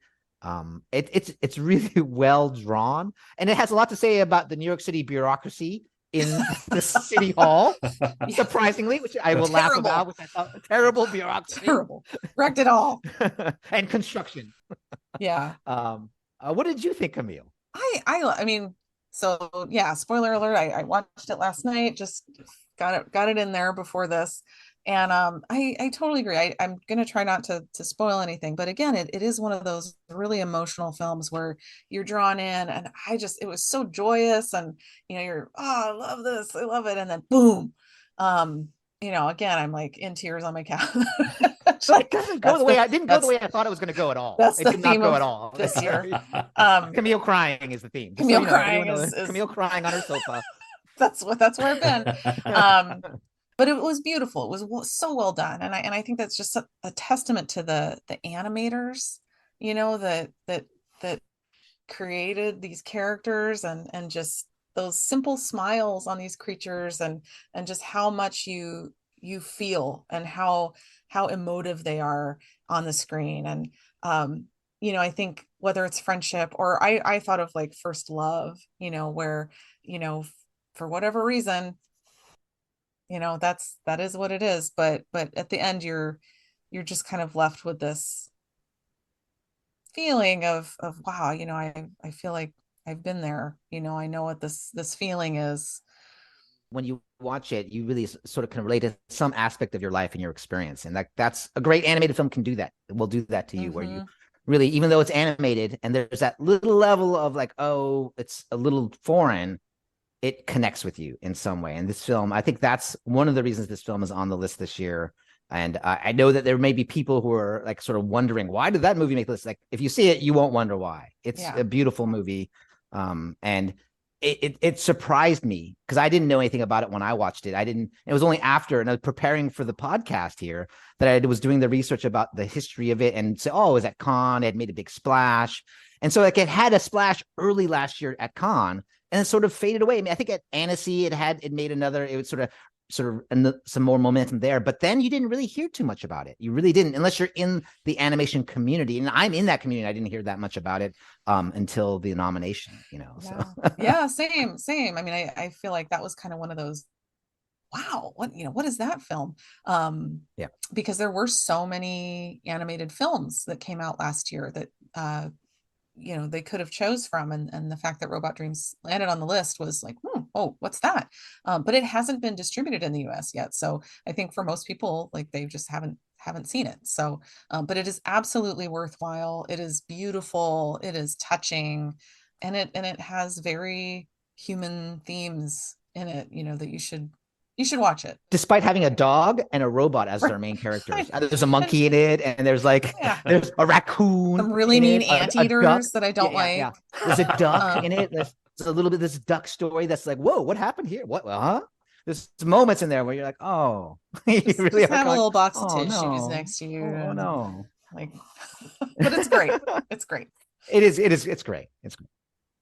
It's really well drawn, and it has a lot to say about the New York City bureaucracy in the city hall, surprisingly, which I will laugh about, which I thought terrible bureaucracy. Terrible. Wrecked it all. And construction. Yeah. What did you think, Camille? I mean, so yeah, spoiler alert, I watched it last night, just got it in there before this. And I totally agree. I'm gonna try not to spoil anything, but again, it is one of those really emotional films where you're drawn in, and it was so joyous, and you're, I love this, I love it, and then boom, again, I'm in tears on my couch. It doesn't go the way I thought it was going to go at all. That's it the did theme not go of at all this year. Camille crying is the theme. Camille crying is Camille crying on her sofa. That's where I've been. But it was beautiful. It was so well done, and I think that's just a testament to the animators you know, that created these characters, and just those simple smiles on these creatures, and just how much you feel, and how emotive they are on the screen. And you know, I think whether it's friendship, or I thought of like first love, you know, where, you know, for whatever reason, you know, that is what it is. But at the end, you're just kind of left with this feeling of wow, you know, I feel like I've been there, you know, I know what this feeling is. When you watch it, you really sort of can relate to some aspect of your life and your experience. And that's a great animated film can do that. It will do that to you, where you really, even though it's animated and there's that little level of like, oh, it's a little foreign, it connects with you in some way. And this film, I think that's one of the reasons this film is on the list this year. And I know that there may be people who are like sort of wondering, why did that movie make this? Like, if you see it, you won't wonder why. It's a beautiful movie. And it surprised me because I didn't know anything about it when I watched it. It was only after, and I was preparing for the podcast here, that I was doing the research about the history of it and say, oh, it was at Cannes, it had made a big splash. And so like it had a splash early last year at Cannes, and it sort of faded away. I mean, I think at Annecy it made another, it was sort of some more momentum there, but then you didn't really hear too much about it. You really didn't, unless you're in the animation community, and I'm in that community. I didn't hear that much about it until the nomination, you know. Yeah. So Yeah, same. I mean, I feel like that was kind of one of those, wow, what is that film? Yeah. Because there were so many animated films that came out last year that you know, they could have chose from, and the fact that Robot Dreams landed on the list was like, oh, what's that? But it hasn't been distributed in the US yet, so I think for most people, like, they just haven't seen it. So but it is absolutely worthwhile. It is beautiful, it is touching, and it has very human themes in it, you know, that you should watch it. despite having a dog and a robot as their main characters. There's a monkey in it, and there's like there's a raccoon, some really mean anteaters that I don't like. Yeah. There's a duck in it. There's a little bit of this duck story that's like, whoa, what happened here? What? Huh? There's moments in there where you're like, oh, you really just have a little box of tissues no. next to you. Oh no! Like, but it's great. It's great. It is. It's great. It's great.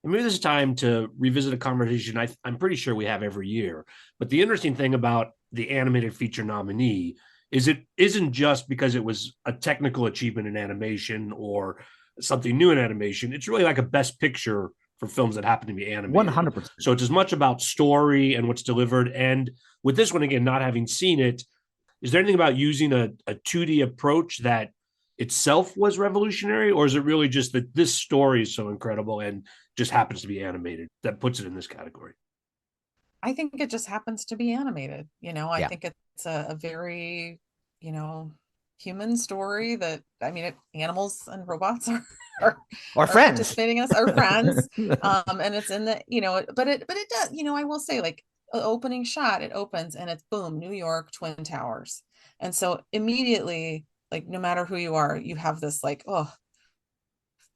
Maybe this is time to revisit a conversation I'm pretty sure we have every year. But the interesting thing about the animated feature nominee is it isn't just because it was a technical achievement in animation or something new in animation. It's really like a best picture for films that happen to be animated. 100%. So it's as much about story and what's delivered. And with this one, again, not having seen it, is there anything about using a 2D approach that itself was revolutionary, or is it really just that this story is so incredible and just happens to be animated that puts it in this category? I think it just happens to be animated. You know, I think it's a very, you know, human story that, I mean, animals and robots are friends participating in us, are friends. And it's in the, you know, but it does, you know, I will say, like, opening shot, it opens and it's boom, New York, Twin Towers. And so immediately, like, no matter who you are, you have this like, oh,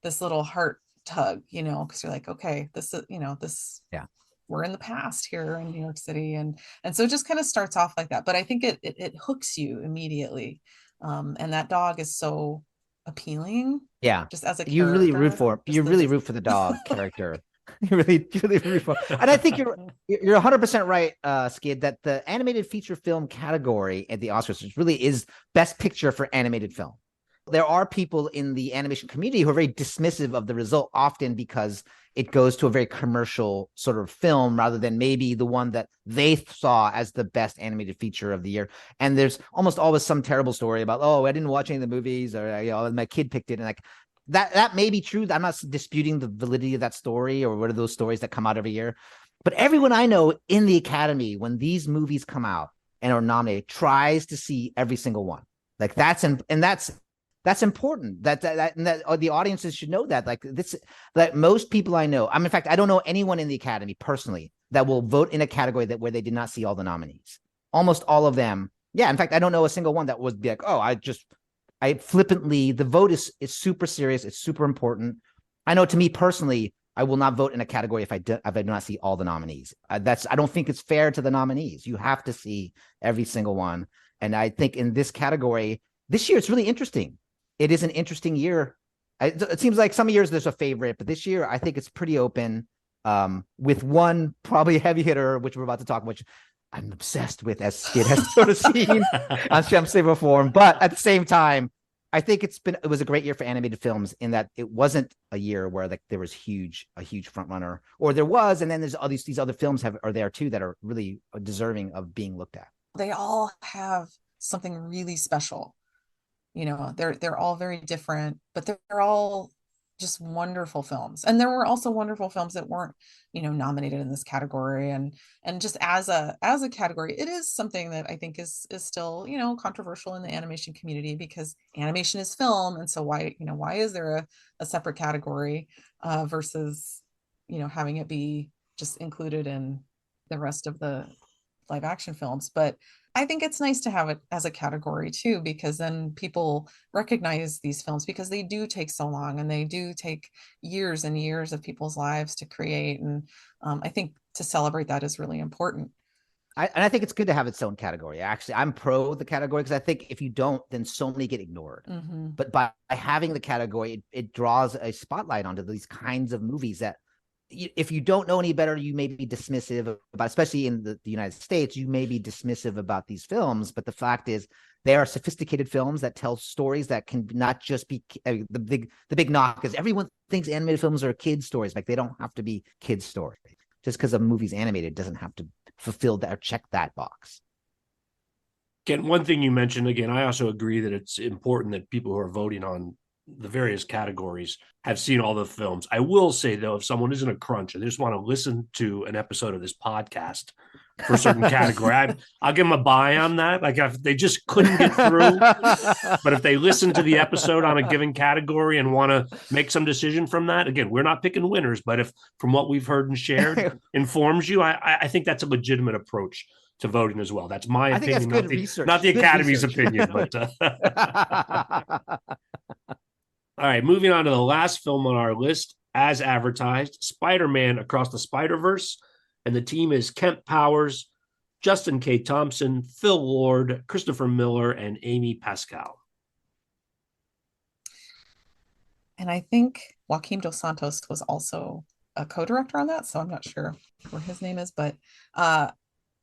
this little heart tug, you know, because you're like, okay, this is, you know, this, we're in the past here in New York City. And so it just kind of starts off like that. But I think it hooks you immediately. And that dog is so appealing. Yeah. Just as a you really root for the dog character. You really root for. And I think you're 100% right, Skid, that the animated feature film category at the Oscars, which really is best picture for animated film. There are people in the animation community who are very dismissive of the result, often because it goes to a very commercial sort of film rather than maybe the one that they saw as the best animated feature of the year. And there's almost always some terrible story about, oh, I didn't watch any of the movies, or, you know, my kid picked it. And like that may be true. I'm not disputing the validity of that story or what are those stories that come out every year. But everyone I know in the Academy, when these movies come out and are nominated, tries to see every single one. Like that's important that the audiences should know that, like this, that most people I know, in fact, I don't know anyone in the Academy personally that will vote in a category where they did not see all the nominees. Almost all of them. Yeah. In fact, I don't know a single one that would be like, oh, I flippantly, the vote is super serious. It's super important. I know, to me personally, I will not vote in a category if I do not see all the nominees. I don't think it's fair to the nominees. You have to see every single one. And I think in this category this year, it's really interesting. It is an interesting year. It seems like some years there's a favorite, but this year I think it's pretty open. With one probably heavy hitter, which we're about to talk about, which I'm obsessed with, as Skid has sort of seen on Shem Saber form. But at the same time, I think it was a great year for animated films in that it wasn't a year where like there was a huge front runner, or there was, and then there's all these other films are there too that are really deserving of being looked at. They all have something really special. They're all very different, but they're all just wonderful films. And there were also wonderful films that weren't, nominated in this category. And just as a category, it is something that I think is still, controversial in the animation community, because animation is film. And so why is there a separate category versus, having it be just included in the rest of the live action films? But I think it's nice to have it as a category too, because then people recognize these films, because they do take so long and they do take years and years of people's lives to create. And I think to celebrate that is really important. I think it's good to have its own category. Actually, I'm pro the category, because I think if you don't, then so many get ignored. Mm-hmm. But by having the category, it draws a spotlight onto these kinds of movies that, if you don't know any better, you may be dismissive about, especially in the United States, you may be dismissive about these films. But the fact is, they are sophisticated films that tell stories that can not just be the big knock is everyone thinks animated films are kids' stories. Like, they don't have to be kids' stories. Just because a movie's animated doesn't have to fulfill that or check that box. Again, one thing you mentioned, again, I also agree that it's important that people who are voting on the various categories have seen all the films. I will say, though, if someone is in a crunch and they just want to listen to an episode of this podcast for a certain category, I'll give them a buy on that. Like, if they just couldn't get through, but if they listen to the episode on a given category and want to make some decision from that, again, we're not picking winners, but if from what we've heard and shared informs you, I think that's a legitimate approach to voting as well. That's my opinion, not the Academy's opinion, but all right, moving on to the last film on our list, as advertised, Spider-Man Across the Spider-Verse. And the team is Kent Powers, Justin K. Thompson, Phil Lord, Christopher Miller, and Amy Pascal. And I think Joaquim Dos Santos was also a co-director on that, so I'm not sure where his name is. But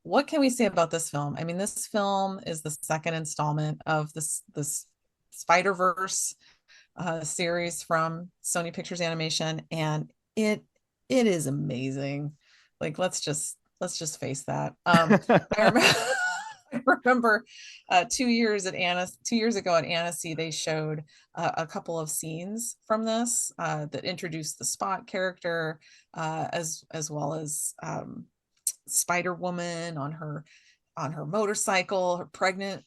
what can we say about this film? I mean, this film is the second installment of this Spider-Verse series from Sony Pictures Animation, and it is amazing. Like, let's just face that. I remember 2 years ago at Annecy, they showed a couple of scenes from this that introduced the Spot character, as well as Spider-Woman on her motorcycle, her pregnant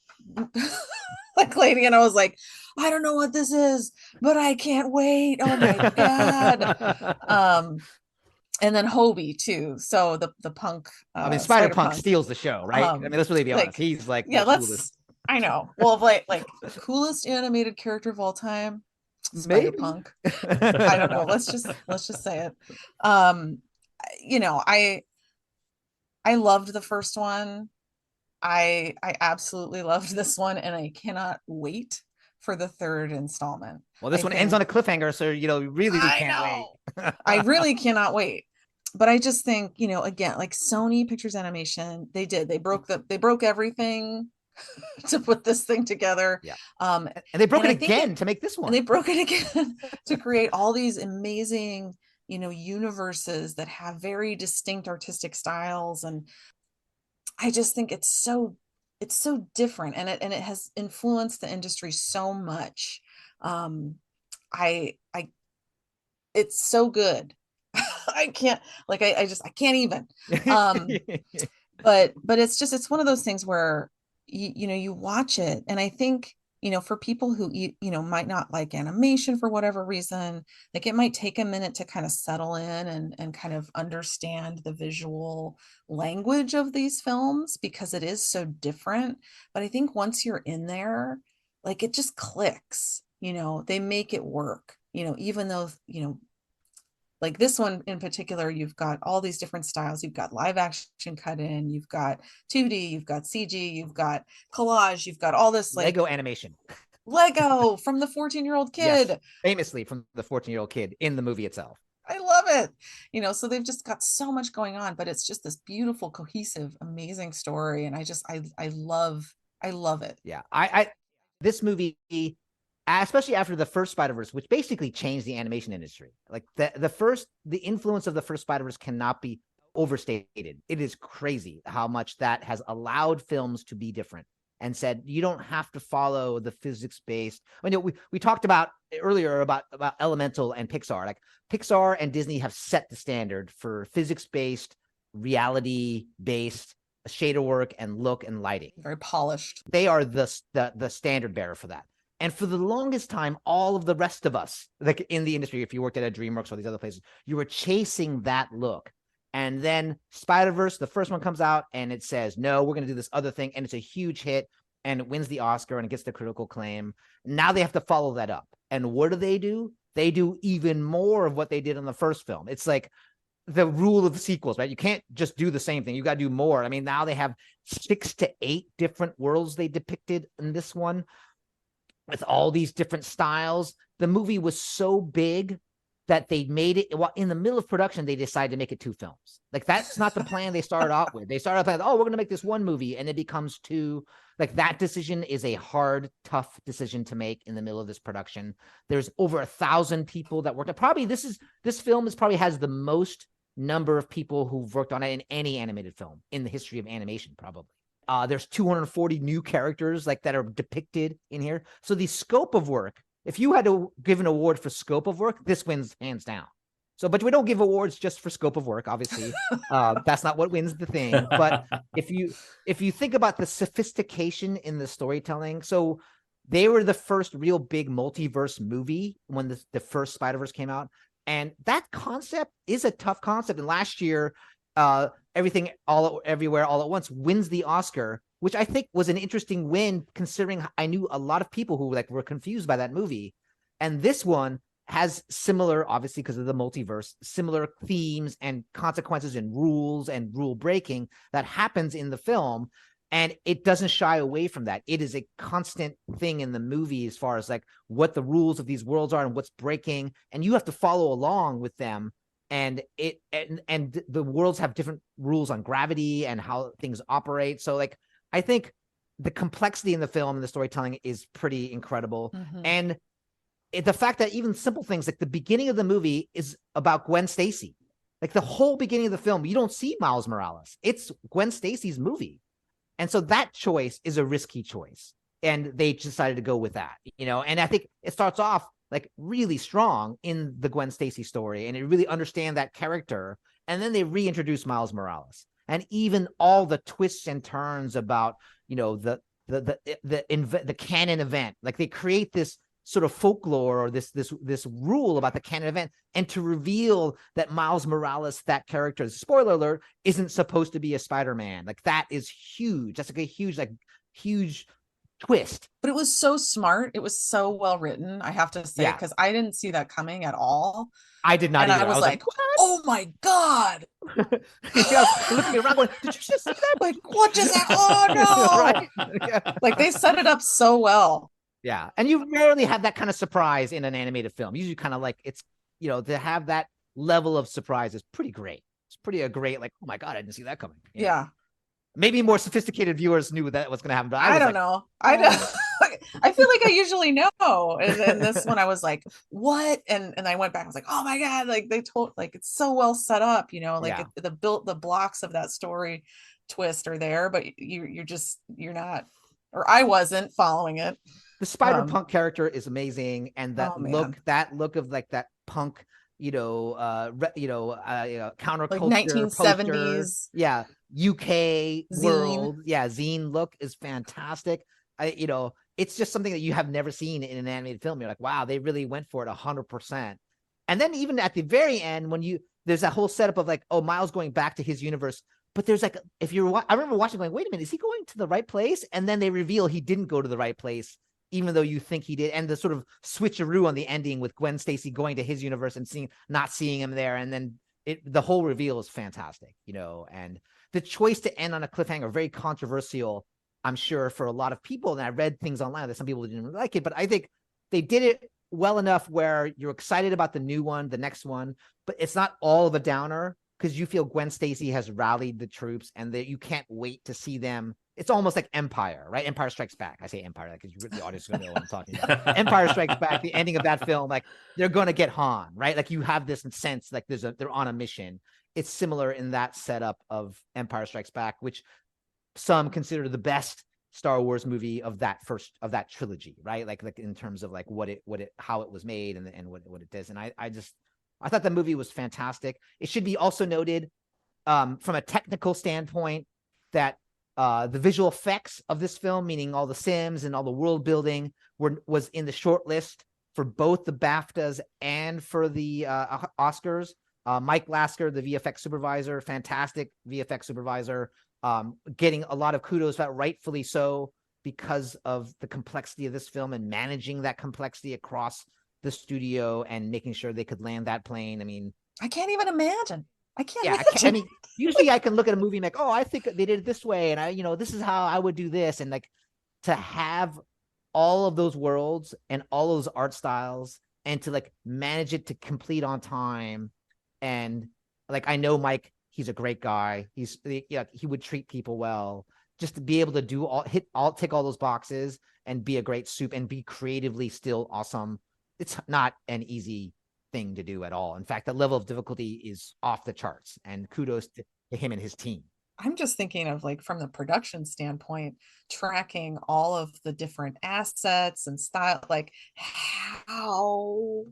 like lady, and I was like, I don't know what this is, but I can't wait. Oh my god. And then Hobie too. So the punk. I mean, Spider-Punk steals the show, right? I mean, let's really be honest. He's like, yeah, I know. Well, like coolest animated character of all time, Spider-Punk. I don't know. Let's just say it. I loved the first one. I absolutely loved this one, and I cannot wait for the third installment. Well, this one ends on a cliffhanger, so really can't wait. I really cannot wait. But I just think, again, like Sony Pictures Animation, they broke everything to put this thing together. Yeah. And they broke it again to make this one. And they broke it again to create all these amazing, universes that have very distinct artistic styles. And I just think it's so different, and it has influenced the industry so much. It's so good. I can't even. But it's one of those things where you watch it, and I think for people who might not like animation for whatever reason, like it might take a minute to kind of settle in and kind of understand the visual language of these films, because it is so different. But I think once you're in there, like it just clicks. They make it work. Even though like this one in particular, you've got all these different styles. You've got live action cut in, you've got 2D, you've got CG, you've got collage, you've got all this like Lego animation. Lego from the 14-year-old kid. Yes, famously from the 14-year-old kid in the movie itself. I love it. So they've just got so much going on, but it's just this beautiful, cohesive, amazing story. And I love it. Yeah. This movie, especially after the first Spider-Verse, which basically changed the animation industry. Like the influence of the first Spider-Verse cannot be overstated. It is crazy how much that has allowed films to be different and said, you don't have to follow the physics-based. We talked about earlier about Elemental and Pixar. Like Pixar and Disney have set the standard for physics-based, reality-based shader work and look and lighting. Very polished. They are the standard bearer for that. And for the longest time, all of the rest of us, like in the industry, if you worked at a DreamWorks or these other places, you were chasing that look. And then Spider-Verse, the first one comes out and it says, no, we're going to do this other thing. And it's a huge hit and it wins the Oscar and it gets the critical acclaim. Now they have to follow that up. And what do? They do even more of what they did in the first film. It's like the rule of sequels, right? You can't just do the same thing. You got to do more. I mean, now they have 6 to 8 different worlds they depicted in this one with all these different styles. The movie was so big that they made it in the middle of production. They decided to make it 2 films. Like that's not the plan they started out with. They started out planning, we're going to make this one movie, and it becomes 2. Like that decision is a hard, tough decision to make in the middle of this production. There's over 1,000 people that worked. Probably this film probably has the most number of people who've worked on it in any animated film in the history of animation, probably. There's 240 new characters like that are depicted in here. So the scope of work, if you had to give an award for scope of work, this wins hands down. So, but we don't give awards just for scope of work, obviously. That's not what wins the thing. But if you think about the sophistication in the storytelling, so they were the first real big multiverse movie when the first Spider-Verse came out. And that concept is a tough concept. And last year, Everything Everywhere All at Once wins the Oscar, which I think was an interesting win, considering I knew a lot of people who were confused by that movie. And this one has similar, obviously because of the multiverse, similar themes and consequences and rules and rule breaking that happens in the film. And it doesn't shy away from that. It is a constant thing in the movie as far as like what the rules of these worlds are and what's breaking. And you have to follow along with them. And the worlds have different rules on gravity and how things operate. So like, I think the complexity in the film and the storytelling is pretty incredible. Mm-hmm. And the fact that even simple things like the beginning of the movie is about Gwen Stacy. Like the whole beginning of the film, you don't see Miles Morales. It's Gwen Stacy's movie. And so that choice is a risky choice. And they decided to go with that, and I think it starts off like really strong in the Gwen Stacy story, and it really understand that character. And then they reintroduce Miles Morales, and even all the twists and turns about, the canon event, like they create this sort of folklore or this rule about the canon event, and to reveal that Miles Morales, that character, spoiler alert, isn't supposed to be a Spider-Man. Like that is huge. That's like a huge twist. But it was so smart. It was so well written, I have to say, because I didn't see that coming at all. I did not and either. I was like, oh my God. Looking around going, did you just see that? Like, what just happened? Oh no. Right? Yeah. Like they set it up so well. Yeah. And you rarely have that kind of surprise in an animated film. Usually kind of like it's, to have that level of surprise is pretty great. It's pretty great, like, oh my God, I didn't see that coming. Yeah. Maybe more sophisticated viewers knew that was going to happen. But I don't know. I don't. I feel like I usually know. And then this one, I was like, "What?" And I went back. I was like, "Oh my God!" Like they told, like it's so well set up. Like the blocks of that story twist are there, but you're not, or I wasn't following it. The Spider-Punk character is amazing, and that look of like that punk, counterculture, like 1970s. Yeah. UK world, zine look is fantastic. It's just something that you have never seen in an animated film. You're like, wow, they really went for it 100%. And then even at the very end, when there's that whole setup of like, oh, Miles going back to his universe, but there's like, I remember watching going, wait a minute, is he going to the right place? And then they reveal he didn't go to the right place, even though you think he did. And the sort of switcheroo on the ending with Gwen Stacy going to his universe and not seeing him there, and then the whole reveal is fantastic, and the choice to end on a cliffhanger, very controversial, I'm sure for a lot of people, and I read things online that some people didn't really like it, but I think they did it well enough where you're excited about the new one, the next one, but it's not all of a downer because you feel Gwen Stacy has rallied the troops and that you can't wait to see them. It's almost like Empire, right? Empire Strikes Back. I say Empire because the audience is going to know what I'm talking about. Empire Strikes Back, the ending of that film, like they're going to get Han, right? Like you have this sense like they're on a mission. It's similar in that setup of Empire Strikes Back, which some consider the best Star Wars movie of that trilogy, right? Like in terms of like how it was made and what it does. And I thought the movie was fantastic. It should be also noted from a technical standpoint that the visual effects of this film, meaning all the Sims and all the world building, was in the short list for both the BAFTAs and for the Oscars. Mike Lasker, the VFX supervisor, fantastic VFX supervisor, getting a lot of kudos, rightfully so, because of the complexity of this film and managing that complexity across the studio and making sure they could land that plane. I mean, I can't even imagine. I mean, usually I can look at a movie and like, oh, I think they did it this way, and this is how I would do this, and like to have all of those worlds and all those art styles and to like manage it to complete on time. And like, I know Mike, he's a great guy. He would treat people well. Just to be able to tick all those boxes and be a great soup and be creatively still awesome. It's not an easy thing to do at all. In fact, the level of difficulty is off the charts, and kudos to him and his team. I'm just thinking of like from the production standpoint, tracking all of the different assets and style, like how,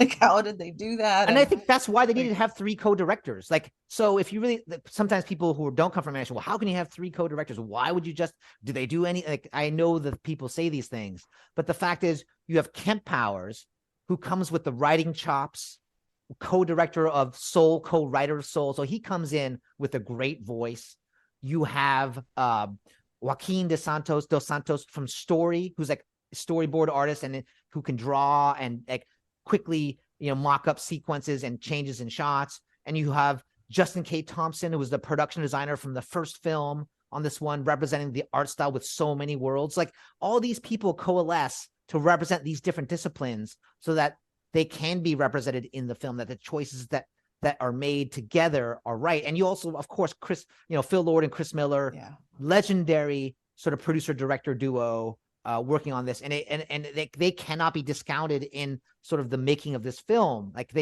like how did they do that? And I think that's why they needed to have 3 co-directors. Like, so if you really, sometimes people who don't come from animation, well, how can you have 3 co-directors? Why would you do they do any, like, I know that people say these things, but the fact is you have Kemp Powers, who comes with the writing chops, co-director of Soul, co-writer of Soul. So he comes in with a great voice. You have Joaquin dos Santos from Story, who's like a storyboard artist and who can draw and like quickly, mock up sequences and changes in shots. And you have Justin K. Thompson, who was the production designer from the first film on this one, representing the art style with so many worlds. Like all these people coalesce to represent these different disciplines so that they can be represented in the film, that the choices that are made together are right. And you also, of course, Phil Lord and Chris Miller, legendary sort of producer director duo working on this. And they cannot be discounted in sort of the making of this film. Like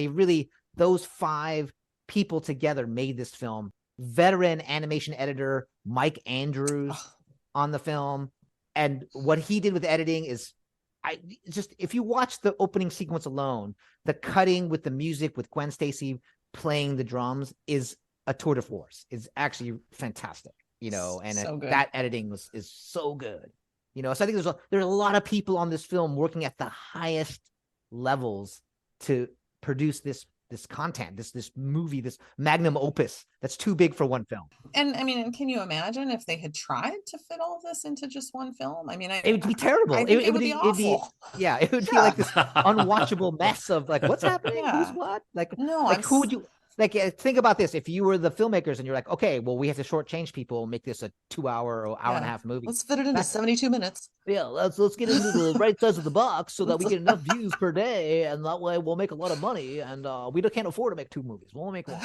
those 5 people together made this film. Veteran animation editor Mike Andrews on the film. And what he did with editing is, if you watch the opening sequence alone, the cutting with the music with Gwen Stacy playing the drums is a tour de force. It's actually fantastic, and so that editing is so good, So I think there's a lot of people on this film working at the highest levels to produce this content, this movie, this magnum opus that's too big for one film. And I mean, can you imagine if they had tried to fit all of this into just one film? I mean, it would be terrible. It would be awful. It would be like this unwatchable mess of like, what's happening? Who's what? Like, no, like who would you like? Think about this. If you were the filmmakers and you're like, okay, well, we have to shortchange people and make this a 2-hour or hour and a half movie. Let's fit it into 72 minutes. Yeah, let's get into the right size of the box so that we get enough views per day, and that way we'll make a lot of money. And we can't afford to make 2 movies. We'll make one.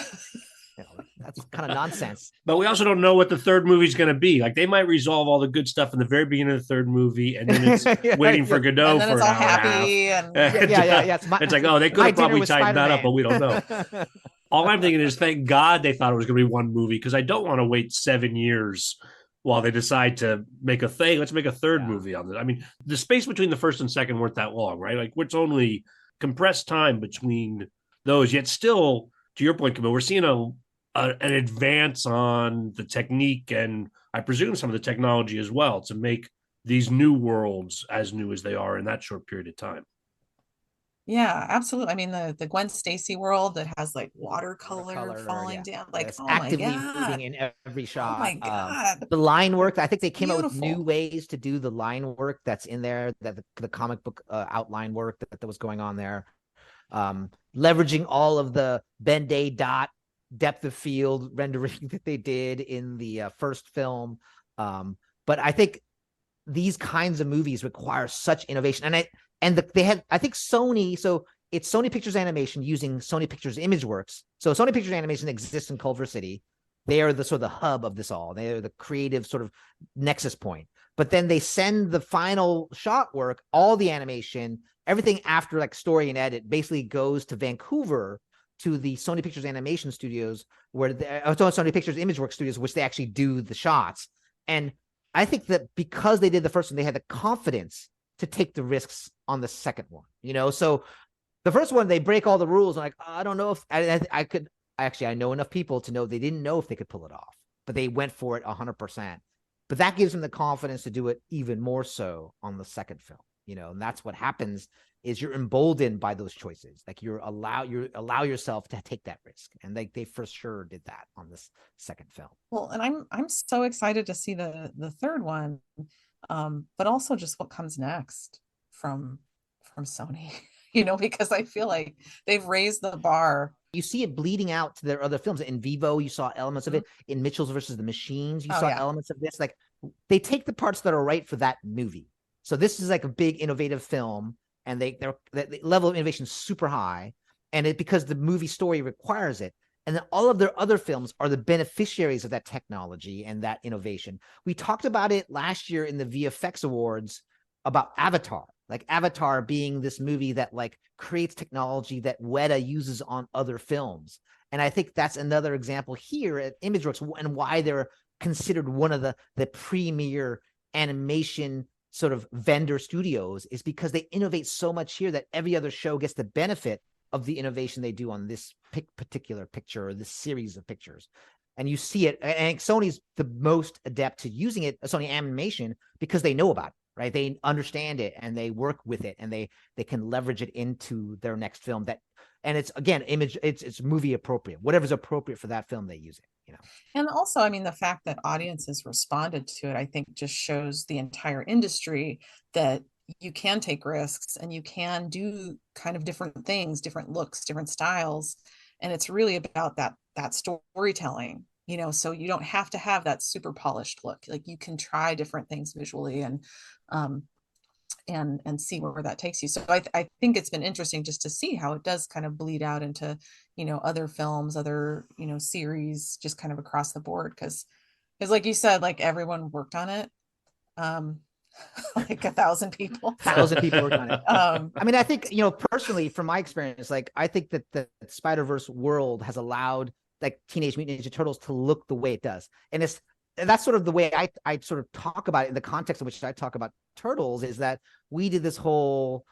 That's kind of nonsense. But we also don't know what the third movie is going to be. Like they might resolve all the good stuff in the very beginning of the third movie, and then it's waiting for Godot for an hour happy and a half. It's like, oh, they could have probably tightened that up, but we don't know. All I'm thinking is, thank God they thought it was going to be one movie, because I don't want to wait 7 years while they decide to make a thing. Let's make a third movie on this. I mean, the space between the first and second weren't that long, right? Like it's only compressed time between those. Yet still, to your point, Camille, we're seeing an advance on the technique and I presume some of the technology as well to make these new worlds as new as they are in that short period of time. Yeah, absolutely. I mean, the Gwen Stacy world that has like watercolor falling down, like actively moving in every shot. Oh my God. The line work, I think they came out with new ways to do the line work that's in there, that the comic book outline work that was going on there. Leveraging all of the Ben-Day dot depth of field rendering that they did in the first film. But I think these kinds of movies require such innovation. They had, I think Sony, so it's Sony Pictures Animation using Sony Pictures ImageWorks. So Sony Pictures Animation exists in Culver City. They are the sort of the hub of this all. They are the creative sort of nexus point. But then they send the final shot work, all the animation, everything after like story and edit basically goes to Vancouver to the Sony Pictures Animation Studios, where Sony Pictures ImageWorks Studios, which they actually do the shots. And I think that because they did the first one, they had the confidence to take the risks on the second one, you know? So the first one, they break all the rules. And like, I don't know if I could, actually, I know enough people to know they didn't know if they could pull it off, but they went for it 100%. But that gives them the confidence to do it even more so on the second film, you know? And that's what happens is you're emboldened by those choices. Like you allow yourself to take that risk. And they for sure did that on this second film. Well, and I'm so excited to see the third one, but also just what comes next from Sony, you know, because I feel like they've raised the bar. You see it bleeding out to their other films. In Vivo, you saw elements of it. In Mitchell's versus the Machines, you saw elements of this. Like they take the parts that are right for that movie. So this is like a big innovative film, and the level of innovation is super high, and it because the movie story requires it. And then all of their other films are the beneficiaries of that technology and that innovation. We talked about it last year in the VFX Awards about Avatar, like Avatar being this movie that like creates technology that Weta uses on other films. And I think that's another example here at ImageWorks and why they're considered one of the premier animation sort of vendor studios is because they innovate so much here that every other show gets the benefit of the innovation they do on this particular picture or this series of pictures. And you see it, and Sony's the most adept to using it, Sony Animation, because they know about it, right? They understand it and they work with it and they can leverage it into their next film. And it's again, it's movie appropriate. Whatever's appropriate for that film, they use it, you know. And also, I mean, the fact that audiences responded to it, I think just shows the entire industry that you can take risks and you can do kind of different things, different looks, different styles. And it's really about that storytelling, you know, so you don't have to have that super polished look. Like you can try different things visually and see where that takes you. So I think it's been interesting just to see how it does kind of bleed out into, you know, other films, other, you know, series, just kind of across the board. Cause like you said, like everyone worked on it. Like 1,000 people. 1,000 people worked on it. I mean, I think, you know, personally, from my experience, like I think that the Spider-Verse world has allowed like Teenage Mutant Ninja Turtles to look the way it does. And that's sort of the way I sort of talk about it in the context in which I talk about Turtles is that we did this whole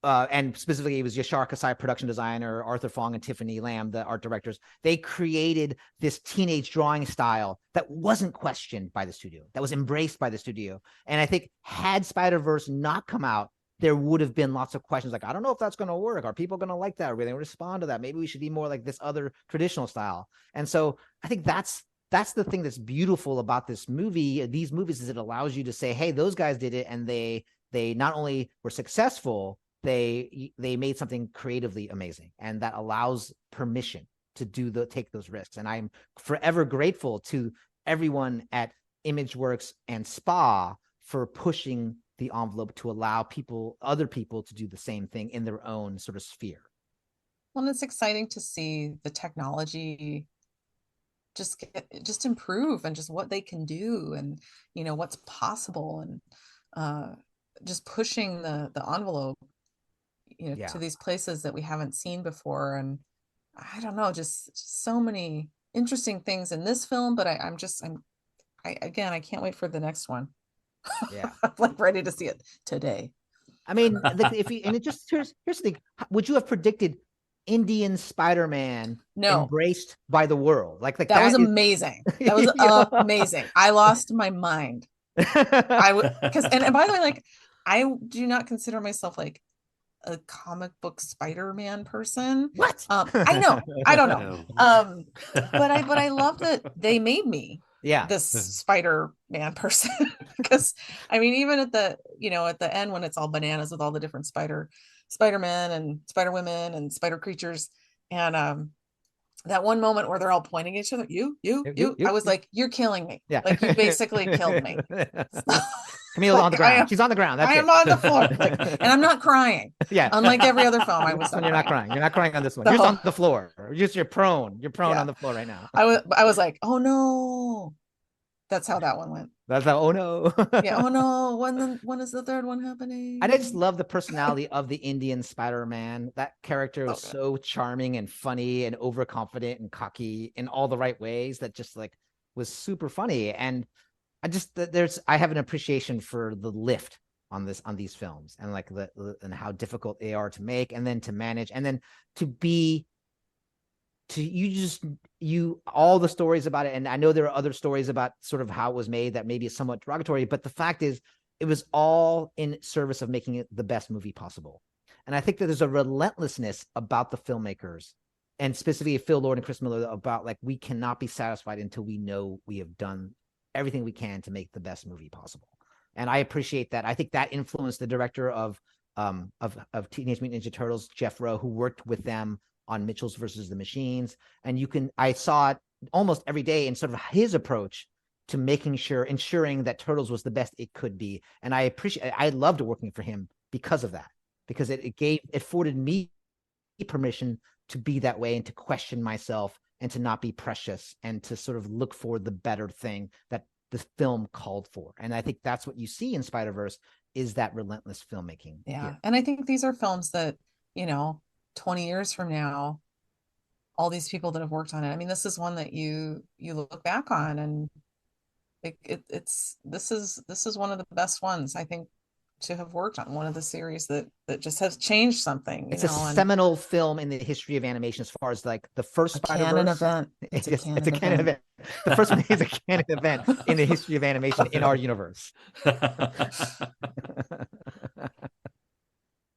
and specifically it was Yashar Kasai, production designer, Arthur Fong and Tiffany Lamb, the art directors. They created this teenage drawing style that wasn't questioned by the studio, that was embraced by the studio. And I think had Spider-Verse not come out, there would have been lots of questions like, I don't know if that's going to work. Are people going to like that? Are they going to respond to that? Maybe we should be more like this other traditional style. And so I think that's the thing that's beautiful about this movie, these movies, is it allows you to say, hey, those guys did it. And they not only were successful, they made something creatively amazing. And that allows permission to take those risks. And I'm forever grateful to everyone at ImageWorks and SPA for pushing the envelope to allow other people to do the same thing in their own sort of sphere. Well, it's exciting to see the technology just improve and just what they can do and, you know, what's possible and just pushing the envelope, you know, to these places that we haven't seen before. And I don't know, just so many interesting things in this film, but I can't wait for the next one. Yeah. I'm like ready to see it today. I mean, here's the thing. Would you have predicted Indian Spider-Man embraced by the world? Like that was amazing. That was amazing. I lost my mind. I would, and by the way, like I do not consider myself like a comic book Spider-Man person. What? I know. I don't know. But I love that they made me this Spider-Man person. Because I mean, even at the end when it's all bananas with all the different Spider-Men and Spider-Women and Spider creatures, and that one moment where they're all pointing at each other, you. I was like, you're killing me. Yeah. Like, you basically killed me. Camille's on the ground. She's She's on the ground. That's I am on the floor. Like, and I'm not crying. Yeah. Unlike every other film, I was This one, you're not crying. You're not crying on this one. So, you're just on the floor. You're prone. You're prone Yeah. on the floor right now. I was like, oh no. That's how that one went. That's how, oh no. Yeah. Oh no. When is the third one happening? I just love the personality of the Indian Spider-Man. That character was so charming and funny and overconfident and cocky in all the right ways that just like was super funny. And I have an appreciation for the lift on these films and like and how difficult they are to make and then to manage and then all the stories about it. And I know there are other stories about sort of how it was made that maybe is somewhat derogatory, but the fact is it was all in service of making it the best movie possible. And I think that there's a relentlessness about the filmmakers and specifically Phil Lord and Chris Miller about like, we cannot be satisfied until we know we have done everything we can to make the best movie possible. And I appreciate that. I think that influenced the director of Teenage Mutant Ninja Turtles, Jeff Rowe, who worked with them on Mitchell's versus the Machines. And I saw it almost every day in sort of his approach to ensuring that Turtles was the best it could be. And I loved working for him because of that, because it afforded me permission to be that way and to question myself and to not be precious and to sort of look for the better thing that the film called for. And I think that's what you see in Spider-Verse is that relentless filmmaking. Yeah. Here. And I think these are films that, 20 years from now, all these people that have worked on it. I mean, this is one that you look back on and this is one of the best ones, I think, to have worked on, one of the series that just has changed something. It's a seminal film in the history of animation as far as like the first canon Spider-Verse. event. It's a canon event. The first one is a canon event in the history of animation in our universe.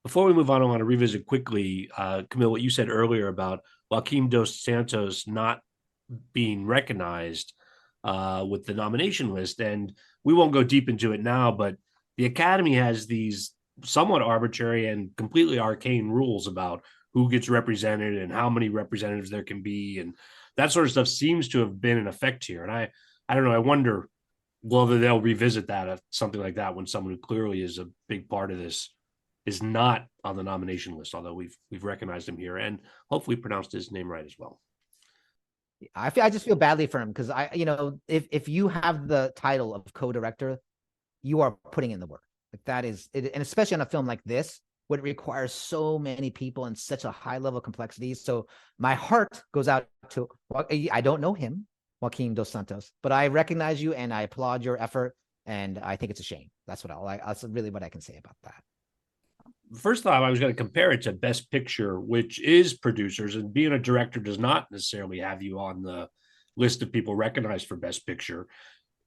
Before we move on, I want to revisit quickly, Camille, what you said earlier about Joaquim dos Santos not being recognized with the nomination list. And we won't go deep into it now, but the Academy has these somewhat arbitrary and completely arcane rules about who gets represented and how many representatives there can be. And that sort of stuff seems to have been in effect here. And I don't know, I wonder whether they'll revisit that, something like that, when someone who clearly is a big part of this is not on the nomination list, although we've recognized him here and hopefully pronounced his name right as well. I just feel badly for him because if you have the title of co-director, you are putting in the work. Like that is it, and especially on a film like this, where it requires so many people and such a high level of complexity. So my heart goes out to, I don't know him, Joaquim dos Santos, but I recognize you and I applaud your effort. And I think it's a shame. That's really what I can say about that. First thought, I was going to compare it to Best Picture, which is producers, and being a director does not necessarily have you on the list of people recognized for Best Picture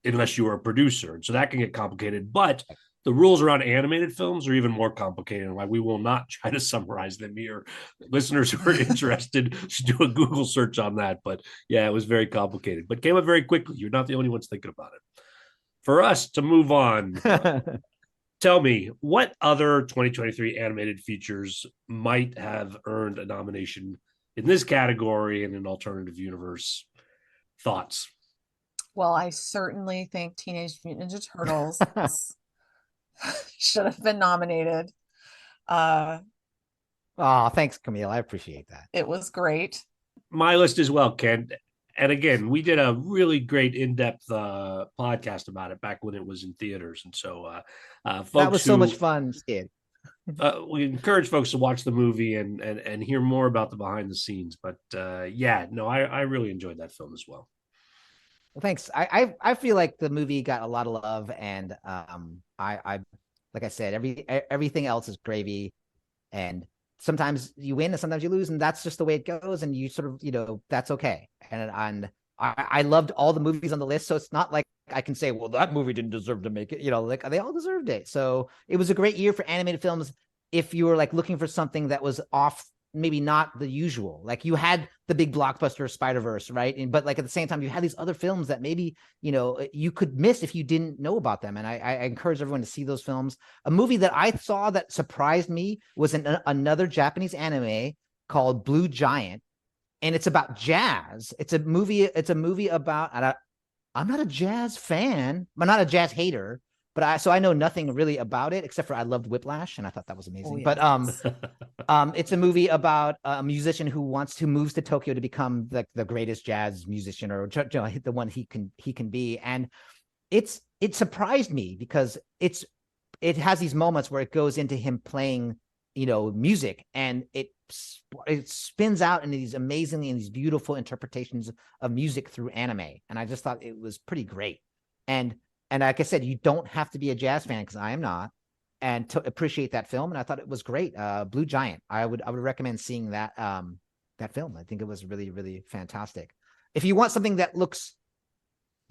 unless you are a producer. And so that can get complicated, but the rules around animated films are even more complicated. Like, we will not try to summarize them here. Listeners who are interested should do a Google search on that. But yeah, it was very complicated, but came up very quickly. You're not the only ones thinking about it. For us to move on, tell me, what other 2023 animated features might have earned a nomination in this category in an alternative universe? Thoughts? Well, I certainly think Teenage Mutant Ninja Turtles should have been nominated. Oh, thanks, Camille. I appreciate that. It was great. My list as well, Ken. And again, we did a really great in-depth podcast about it back when it was in theaters. And so folks, that was so much fun, Skid. We encourage folks to watch the movie and hear more about the behind the scenes. But I really enjoyed that film as well. Well, thanks. I feel like the movie got a lot of love, and I like I said, everything else is gravy, and sometimes you win and sometimes you lose, and that's just the way it goes, and you sort of that's okay. And I loved all the movies on the list, so it's not like I can say, well, that movie didn't deserve to make it. Like they all deserved it. So it was a great year for animated films. If you were like looking for something that was off, maybe not the usual, like you had the big blockbuster Spider-Verse, right? But like at the same time, you had these other films that maybe, you could miss if you didn't know about them. And I encourage everyone to see those films. A movie that I saw that surprised me was another Japanese anime called Blue Giant. and it's about jazz. It's a movie about, I'm not a jazz fan. I'm not a jazz hater, but I know nothing really about it except for I loved Whiplash and I thought that was amazing. Oh, yeah. But it's a movie about a musician who moves to Tokyo to become the greatest jazz musician, or the one he can be. And it surprised me because it has these moments where it goes into him playing, music, and it spins out in these beautiful interpretations of music through anime. And I just thought it was pretty great. And like I said, you don't have to be a jazz fan, because I am not, and to appreciate that film. And I thought it was great. Blue Giant. I would recommend seeing that film. I think it was really, really fantastic. If you want something that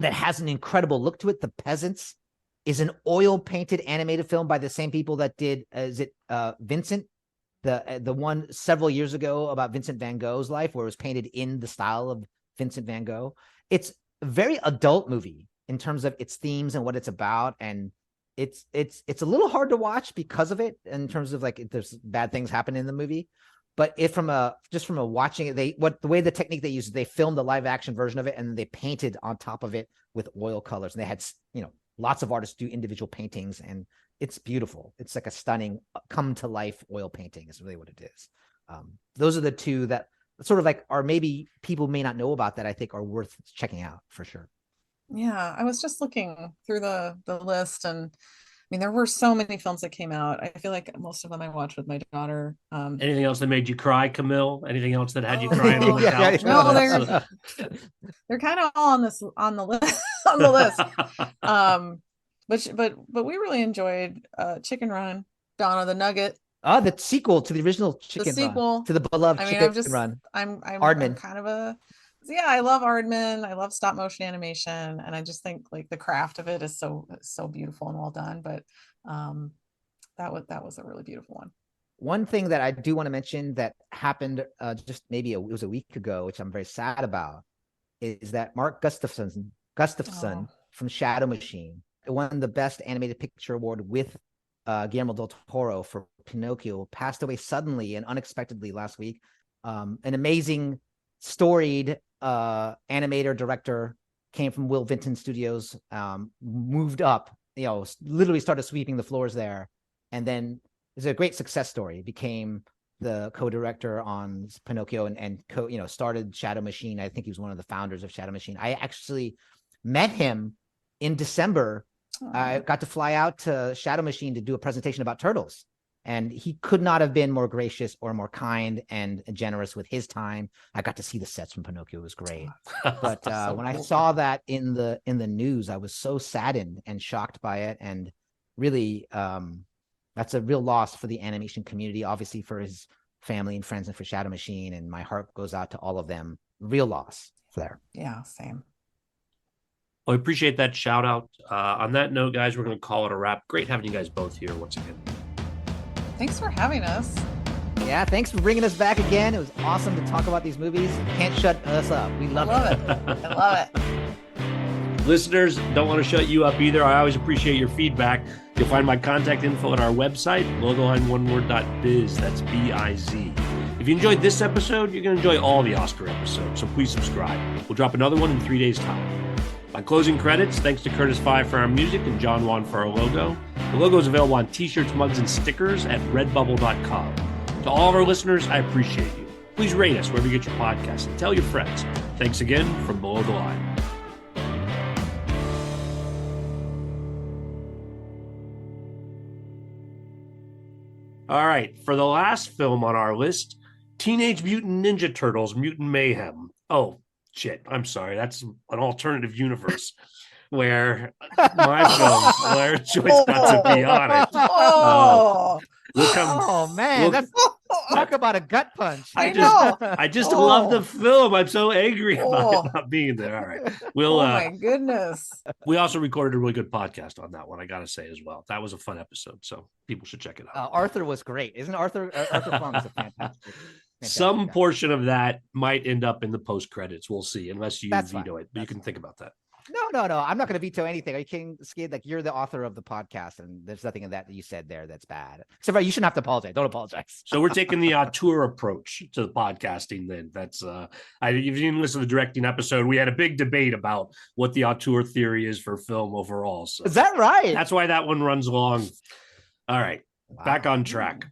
has an incredible look to it, The Peasants is an oil painted animated film by the same people that did Vincent, the one several years ago about Vincent van Gogh's life, where it was painted in the style of Vincent van Gogh. It's a very adult movie in terms of its themes and what it's about, and it's a little hard to watch because of it, in terms of like there's bad things happen in the movie. But from watching it, the way the technique they used, they filmed the live action version of it and they painted on top of it with oil colors, and they had lots of artists do individual paintings, and it's beautiful. It's like a stunning come to life oil painting is really what it is. Those are the two that sort of like are maybe people may not know about that I think are worth checking out for sure. Yeah, I was just looking through the list, and I mean, there were so many films that came out. I feel like most of them I watched with my daughter. Anything else that made you cry, Camille? Anything else that had you crying on the Yeah, couch? No, they're kind of all on the list on the list. But we really enjoyed Chicken Run, Donna the Nugget. The sequel to the original Chicken Run, to the beloved Chicken Run. I'm Aardman. kind of I love Aardman. I love stop motion animation, and I just think like the craft of it is so beautiful and well done. But that was a really beautiful one. One thing that I do want to mention that happened just maybe it was a week ago, which I'm very sad about, is that Mark Gustafson from Shadow Machine won the Best Animated Picture Award with Guillermo del Toro for Pinocchio, passed away suddenly and unexpectedly last week. An amazing, storied animator director, came from Will Vinton Studios, moved up, literally started sweeping the floors there, and then it's a great success story. Became the co-director on Pinocchio and started Shadow Machine. I think he was one of the founders of Shadow Machine. I actually met him in December. I got to fly out to Shadow Machine to do a presentation about turtles, and he could not have been more gracious or more kind and generous with his time. I got to see the sets from Pinocchio. It was great. But So when I cool. saw that in the news, I was so saddened and shocked by it. And really, that's a real loss for the animation community, obviously for his family and friends and for Shadow Machine. And my heart goes out to all of them. Real loss there. Yeah, same. Well, I appreciate that shout out. On that note, guys, we're going to call it a wrap. Great having you guys both here once again. Thanks for having us. Yeah, thanks for bringing us back again. It was awesome to talk about these movies. Can't shut us up. We love it. I love it. Listeners, don't want to shut you up either. I always appreciate your feedback. You'll find my contact info at our website, below-the-line-one-word.biz. That's B-I-Z. If you enjoyed this episode, you're going to enjoy all the Oscar episodes, so please subscribe. We'll drop another one in 3 days' time. My closing credits, thanks to Curtis Five for our music and John Wan for our logo. The logo is available on t-shirts, mugs, and stickers at redbubble.com. To all of our listeners, I appreciate you. Please rate us wherever you get your podcasts and tell your friends. Thanks again from Below the Line. All right, for the last film on our list, Teenage Mutant Ninja Turtles Mutant Mayhem. Oh, shit, I'm sorry. That's an alternative universe where my film, Blair Choice got to be on it. That's talk about a gut punch. I just love the film. I'm so angry about it not being there. All right. We'll, oh my goodness. We also recorded a really good podcast on that one, I got to say as well. That was a fun episode, so people should check it out. Arthur was great. Isn't Arthur Fong is a fantastic Some guy. portion of that might end up in the post credits. We'll see, unless you That's veto fine. it. But you can think about that. No. I'm not going to veto anything. Are you kidding, Skid? Like, you're the author of the podcast, and there's nothing in that you said there that's bad. So, you shouldn't have to apologize. Don't apologize. So we're taking the auteur approach to the podcasting. Then that's if you didn't listen to the directing episode, we had a big debate about what the auteur theory is for film overall. So Is that right? that's why that one runs long. All right, back on track.